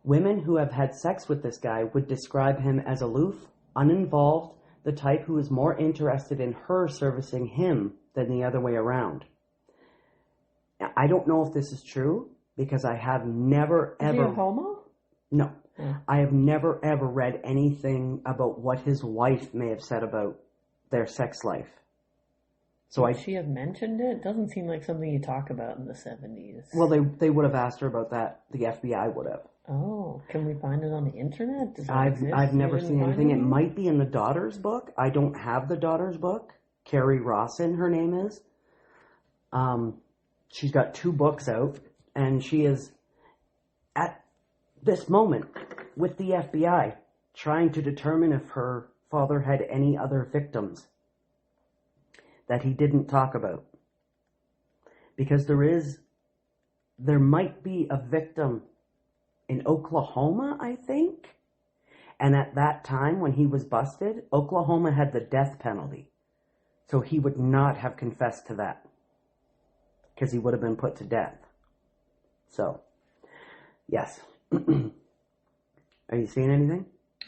Women who have had sex with this guy would describe him as aloof, uninvolved, the type who is more interested in her servicing him than the other way around. I don't know if this is true, because I have never, ever... Is he a homo? No. Yeah. I have never, ever read anything about what his wife may have said about their sex life. So Would she have mentioned it? Doesn't seem like something you talk about in the 70s. Well, they would have asked her about that. The FBI would have. Oh, can we find it on the internet? Does that I've never seen anything. It It might be in the daughter's book. I don't have the daughter's book. Carrie Rawson, her name is. She's got 2 books out, and she is at this moment with the FBI trying to determine if her father had any other victims that he didn't talk about. Because there might be a victim in Oklahoma, I think. And at that time, when he was busted, Oklahoma had the death penalty. So he would not have confessed to that. Because he would have been put to death. So, yes. Are you seeing anything?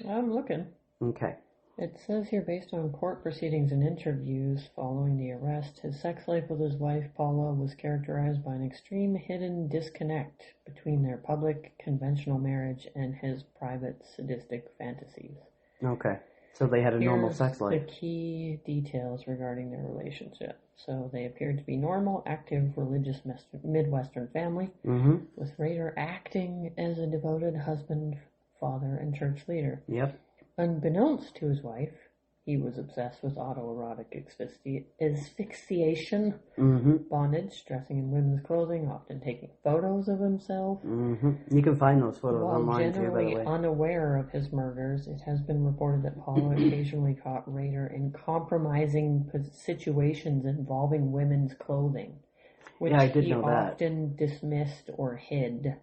I'm looking. Okay. It says here, based on court proceedings and interviews following the arrest, his sex life with his wife, Paula, was characterized by an extreme hidden disconnect between their public conventional marriage and his private sadistic fantasies. Okay. So they had a normal sex life. The key details regarding their relationship. So they appeared to be normal, active, religious Midwestern family, with Rader acting as a devoted husband, father, and church leader. Yep. Unbeknownst to his wife, he was obsessed with autoerotic asphyxiation, bondage, dressing in women's clothing, often taking photos of himself. You can find those photos online too, by the way. Generally unaware of his murders, it has been reported that Paula occasionally caught Rader in compromising situations involving women's clothing, which I did he know that. often dismissed or hid.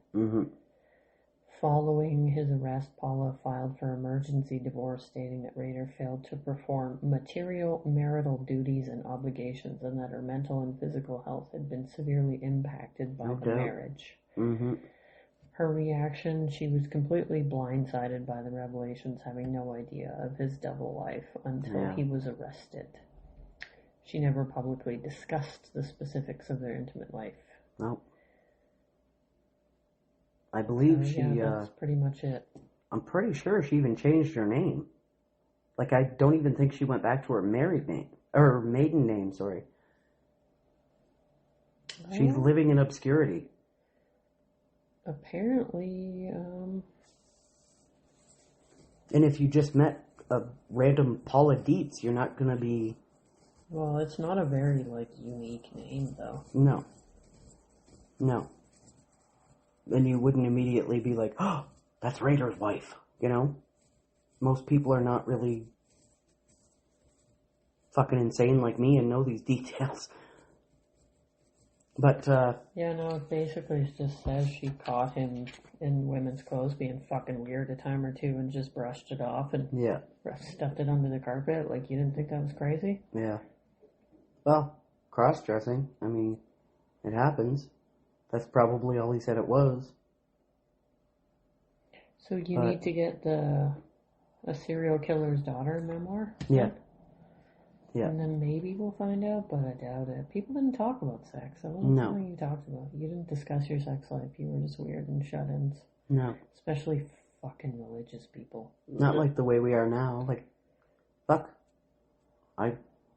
Following his arrest, Paula filed for emergency divorce, stating that Rader failed to perform material marital duties and obligations and that her mental and physical health had been severely impacted by the marriage. Her reaction, she was completely blindsided by the revelations, having no idea of his double life until he was arrested. She never publicly discussed the specifics of their intimate life. Nope. I believe that's pretty much it. I'm pretty sure she even changed her name. Like, I don't even think she went back to her married name, or maiden name, sorry. She's living in obscurity. Apparently, And if you just met a random Paula Dietz, you're not gonna be... Well, it's not a very, unique name, though. No. And you wouldn't immediately be like, oh, that's Rader's wife, you know? Most people are not really fucking insane like me and know these details. But, Yeah, no, it basically just says she caught him in women's clothes being fucking weird a time or two and just brushed it off and stuffed it under the carpet. Like, you didn't think that was crazy? Yeah. Well, cross-dressing, I mean, it happens. That's probably all he said it was. So you need to get a serial killer's daughter memoir? Yeah. Yeah. And then maybe we'll find out, but I doubt it. People didn't talk about sex. That wasn't something you talked about. You didn't discuss your sex life. You were just weird and shut-ins. No. Especially fucking religious people. Not like the way we are now. Like, fuck. I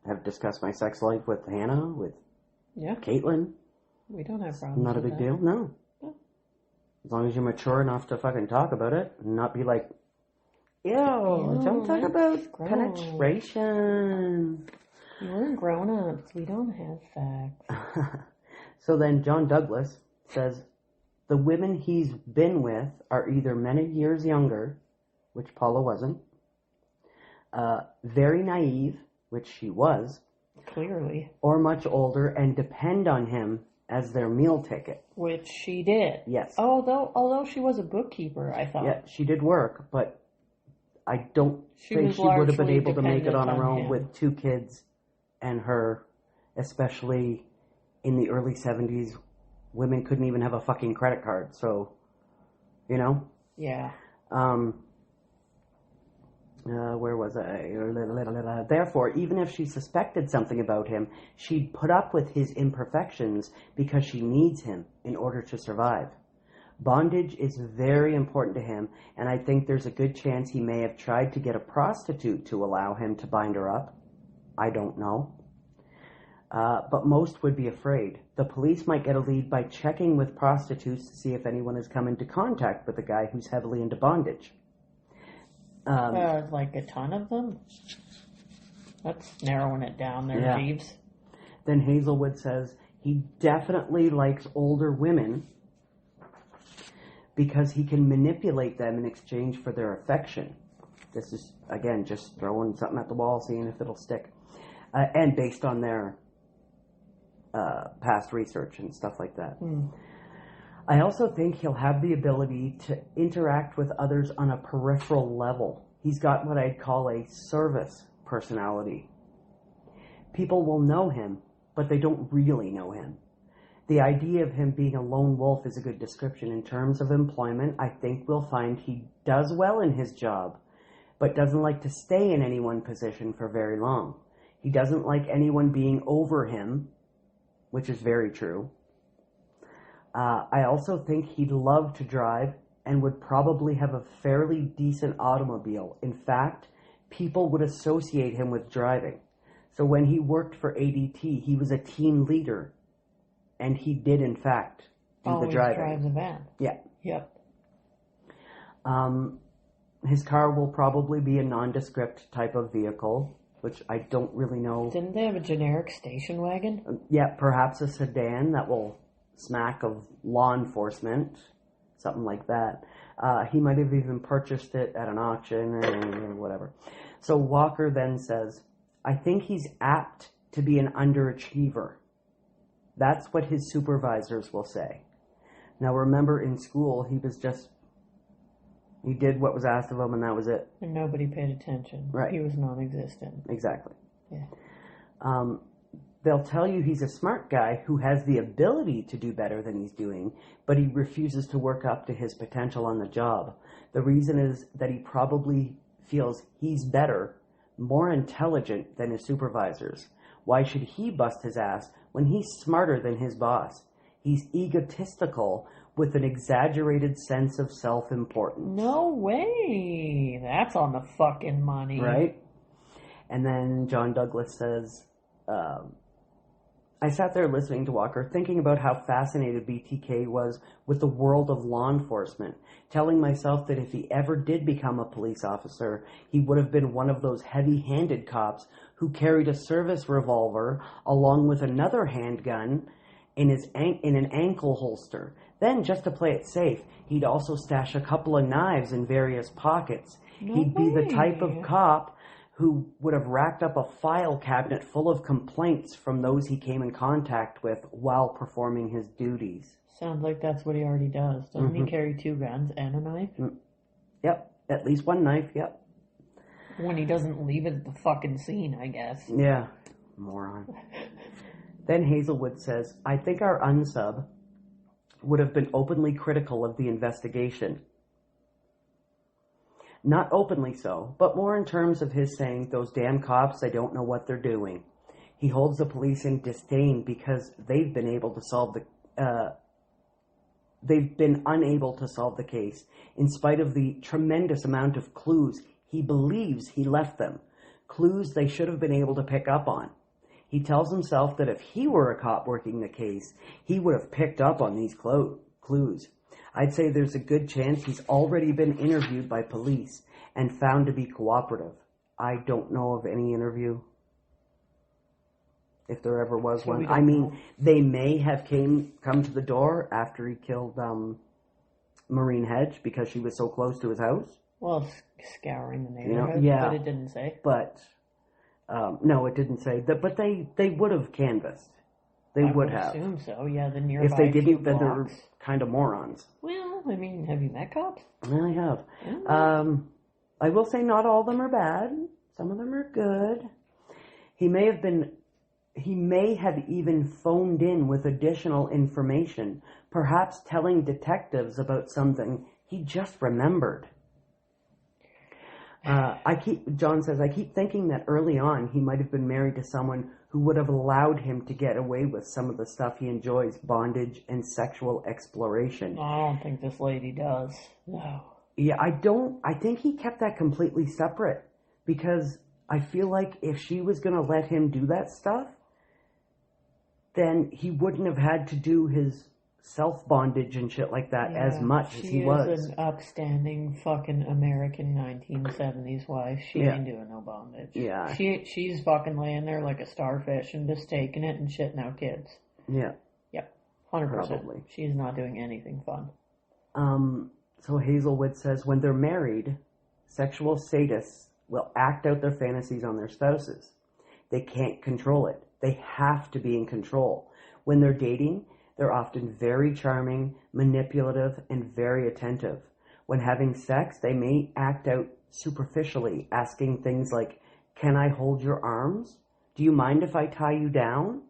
have discussed my sex life with Hannah, with Caitlin. We don't have problems Not a with big that. deal, no. As long as you're mature enough to fucking talk about it and not be like, ew, don't talk about penetration. We're grown-ups. We don't have sex. So then John Douglas says, the women he's been with are either many years younger, which Paula wasn't, very naive, which she was, clearly, or much older and depend on him as their meal ticket. Which she did. Yes. Although she was a bookkeeper, I thought. Yeah, she did work, but I don't think she would have been able to make it on her own with 2 kids and her, especially in the early 70s. Women couldn't even have a fucking credit card, so, you know? Yeah. Where was I? Therefore, even if she suspected something about him, she'd put up with his imperfections because she needs him in order to survive. Bondage is very important to him, and I think there's a good chance he may have tried to get a prostitute to allow him to bind her up. I don't know. But most would be afraid. The police might get a lead by checking with prostitutes to see if anyone has come into contact with a guy who's heavily into bondage. Like a ton of them? That's narrowing it down there, Jeeves. Then Hazelwood says he definitely likes older women because he can manipulate them in exchange for their affection. This is, again, just throwing something at the wall, seeing if it'll stick. And based on their past research and stuff like that. I also think he'll have the ability to interact with others on a peripheral level. He's got what I'd call a service personality. People will know him, but they don't really know him. The idea of him being a lone wolf is a good description. In terms of employment, I think we'll find he does well in his job, but doesn't like to stay in any one position for very long. He doesn't like anyone being over him, which is very true. I also think he'd love to drive and would probably have a fairly decent automobile. In fact, people would associate him with driving. So when he worked for ADT, he was a team leader, and he did, in fact, do the driving. Drives a van. Yeah. Yep. His car will probably be a nondescript type of vehicle, which I don't really know. Didn't they have a generic station wagon? Yeah, perhaps a sedan that will smack of law enforcement, something like that. He might have even purchased it at an auction or whatever. So Walker then says, I think he's apt to be an underachiever. That's what his supervisors will say. Now remember, in school, he did what was asked of him and that was it. And nobody paid attention. Right. He was non-existent. Exactly. Yeah. They'll tell you he's a smart guy who has the ability to do better than he's doing, but he refuses to work up to his potential on the job. The reason is that he probably feels he's better, more intelligent than his supervisors. Why should he bust his ass when he's smarter than his boss? He's egotistical with an exaggerated sense of self-importance. No way. That's on the fucking money. Right? And then John Douglas says, I sat there listening to Walker, thinking about how fascinated BTK was with the world of law enforcement, telling myself that if he ever did become a police officer, he would have been one of those heavy-handed cops who carried a service revolver along with another handgun in an ankle holster. Then, just to play it safe, he'd also stash a couple of knives in various pockets. He'd be the type of cop who would have racked up a file cabinet full of complaints from those he came in contact with while performing his duties. Sounds like that's what he already does. Doesn't he carry 2 guns and a knife? Yep, at least one knife, yep. When he doesn't leave it at the fucking scene, I guess. Yeah, moron. Then Hazelwood says, I think our unsub would have been openly critical of the investigation. Not openly so, but more in terms of his saying, those damn cops, they don't know what they're doing. He holds the police in disdain because they've been unable to solve the case, in spite of the tremendous amount of clues he believes he left them, clues they should have been able to pick up on. He tells himself that if he were a cop working the case, he would have picked up on these clues. I'd say there's a good chance he's already been interviewed by police and found to be cooperative. I don't know of any interview, if there ever was one. I mean, they may have come to the door after he killed Maureen Hedge because she was so close to his house. Well, scouring the neighborhood, but it didn't say. But, no, it didn't say. But they would have canvassed. They would have. I assume so, yeah, the nearby If they didn't, then blocks. they're kind of morons. Well, I mean, have you met cops? I have. Yeah. I will say not all of them are bad. Some of them are good. He may have even phoned in with additional information, perhaps telling detectives about something he just remembered. John says, I keep thinking that early on he might have been married to someone who would have allowed him to get away with some of the stuff he enjoys, bondage and sexual exploration. I don't think this lady does. No. Yeah, I think he kept that completely separate because I feel like if she was going to let him do that stuff, then he wouldn't have had to do his self-bondage and shit like that as much as he was. She is an upstanding fucking American 1970s wife. She ain't doing no bondage. Yeah. She's fucking laying there like a starfish and just taking it and shitting out kids. Yeah. Yep. 100%. Probably. She's not doing anything fun. So Hazelwood says when they're married, sexual sadists will act out their fantasies on their spouses. They can't control it. They have to be in control. When they're dating, they're often very charming, manipulative, and very attentive. When having sex, they may act out superficially, asking things like, can I hold your arms? Do you mind if I tie you down?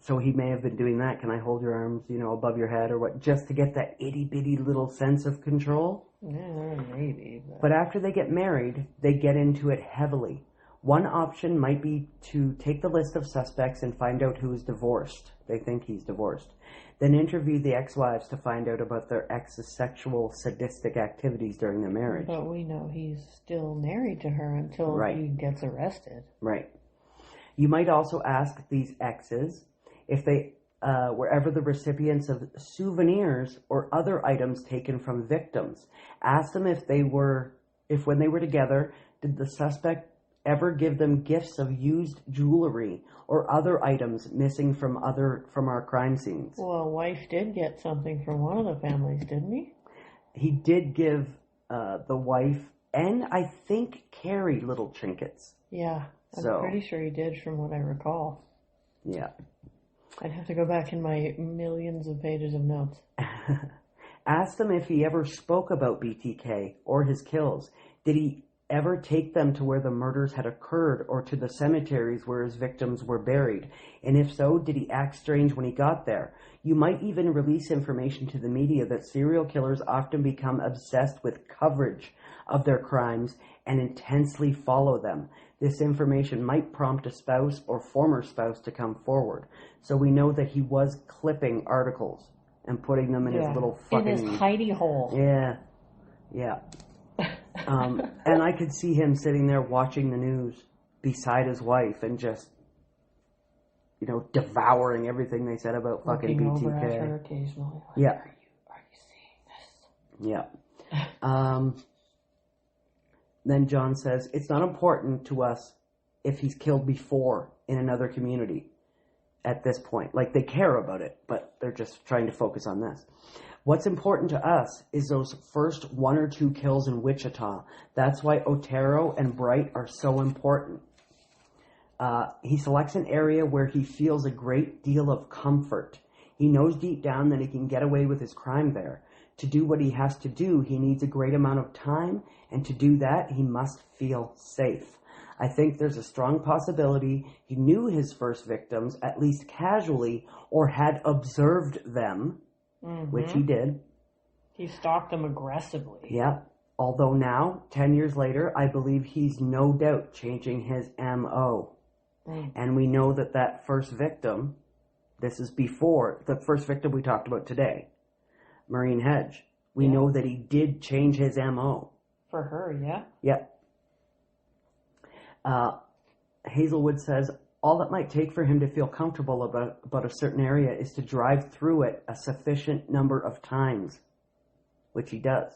So he may have been doing that. Can I hold your arms, above your head or what? Just to get that itty-bitty little sense of control? Yeah, maybe. But after they get married, they get into it heavily. One option might be to take the list of suspects and find out who is divorced. They think he's divorced. Then interview the ex-wives to find out about their ex's sexual sadistic activities during their marriage. But we know he's still married to her until he gets arrested. Right. You might also ask these exes if they were ever the recipients of souvenirs or other items taken from victims. Ask them if when they were together, did the suspect ever give them gifts of used jewelry or other items missing from our crime scenes. Well, wife did get something from one of the families, didn't he? He did give the wife and I think Carrie little trinkets. Yeah, I'm pretty sure he did from what I recall. Yeah. I'd have to go back in my millions of pages of notes. Ask them if he ever spoke about BTK or his kills. Did he ever take them to where the murders had occurred or to the cemeteries where his victims were buried? And if so, did he act strange when he got there? You might even release information to the media that serial killers often become obsessed with coverage of their crimes and intensely follow them. This information might prompt a spouse or former spouse to come forward. So we know that he was clipping articles and putting them in his little fucking... in his hidey hole. Yeah. Yeah. And I could see him sitting there watching the news beside his wife and just, you know, devouring everything they said about fucking BTK. Looking over at her occasionally. Like, yeah. Are you seeing this? Yeah. Then John says, it's not important to us if he's killed before in another community at this point. Like, they care about it, but they're just trying to focus on this. What's important to us is those first 1 or 2 kills in Wichita. That's why Otero and Bright are so important. He selects an area where he feels a great deal of comfort. He knows deep down that he can get away with his crime there. To do what he has to do, he needs a great amount of time, and to do that, he must feel safe. I think there's a strong possibility he knew his first victims, at least casually, or had observed them, which he did. He stalked them aggressively. Yeah. Although now, 10 years later, I believe he's no doubt changing his M.O. And we know that that first victim, this is before the first victim we talked about today, Maureen Hedge. We know that he did change his M.O. For her, yeah? Yep. Hazelwood says, all it might take for him to feel comfortable about a certain area is to drive through it a sufficient number of times, which he does.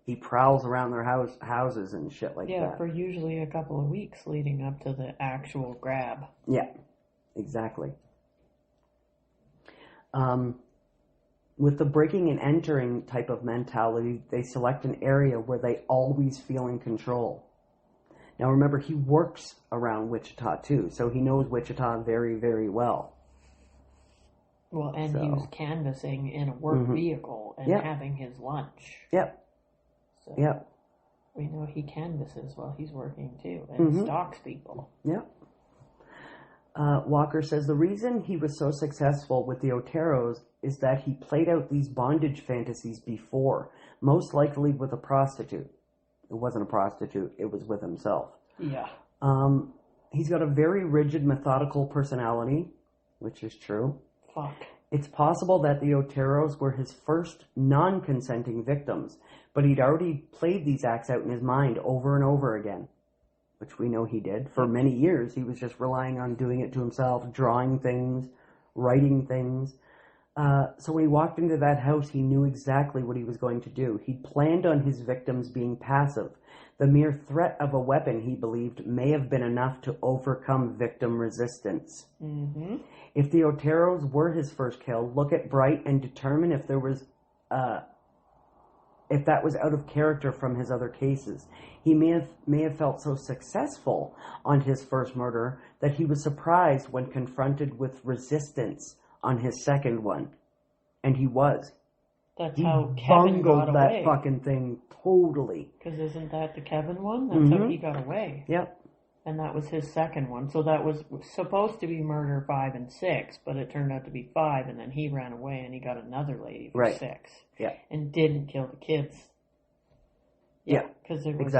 He prowls around their houses and shit like that. Yeah, for usually a couple of weeks leading up to the actual grab. Yeah, exactly. With the breaking and entering type of mentality, they select an area where they always feel in control. Now remember, he works around Wichita too, so he knows Wichita very, very well. Well, and he was canvassing in a work vehicle and having his lunch. Yep. So yep. We know he canvasses while he's working too, and stalks people. Yep. Walker says the reason he was so successful with the Oteros is that he played out these bondage fantasies before, most likely with a prostitute. It wasn't a prostitute, it was with himself. Yeah. He's got a very rigid, methodical personality, which is true. Fuck. It's possible that the Oteros were his first non-consenting victims, but he'd already played these acts out in his mind over and over again, which we know he did. For many years, he was just relying on doing it to himself, drawing things, writing things. So when he walked into that house, he knew exactly what he was going to do. He planned on his victims being passive. The mere threat of a weapon, he believed, may have been enough to overcome victim resistance. Mm-hmm. If the Oteros were his first kill, look at Bright and determine if there was, if that was out of character from his other cases. He may have felt so successful on his first murder that he was surprised when confronted with resistance on his second one. And he was. That's how Kevin got away. That fucking thing totally. Because isn't that the Kevin one? That's how he got away. Yep. And that was his second one. So that was supposed to be murder 5 and 6, but it turned out to be 5, and then he ran away and he got another lady for 6. Yeah. And didn't kill the kids. Yeah. Because there was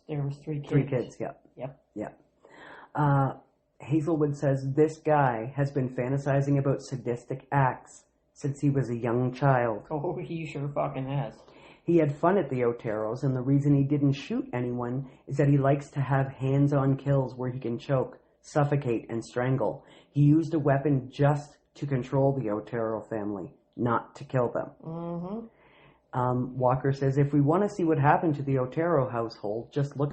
there was 3 kids. 3 kids, yeah. Yep. Yeah. Hazelwood says this guy has been fantasizing about sadistic acts since he was a young child. Oh, he sure fucking has. He had fun at the Oteros, and the reason he didn't shoot anyone is that he likes to have hands-on kills where he can choke, suffocate, and strangle. He used a weapon just to control the Otero family, not to kill them. Mm-hmm. Walker says, if we want to see what happened to the Otero household, just look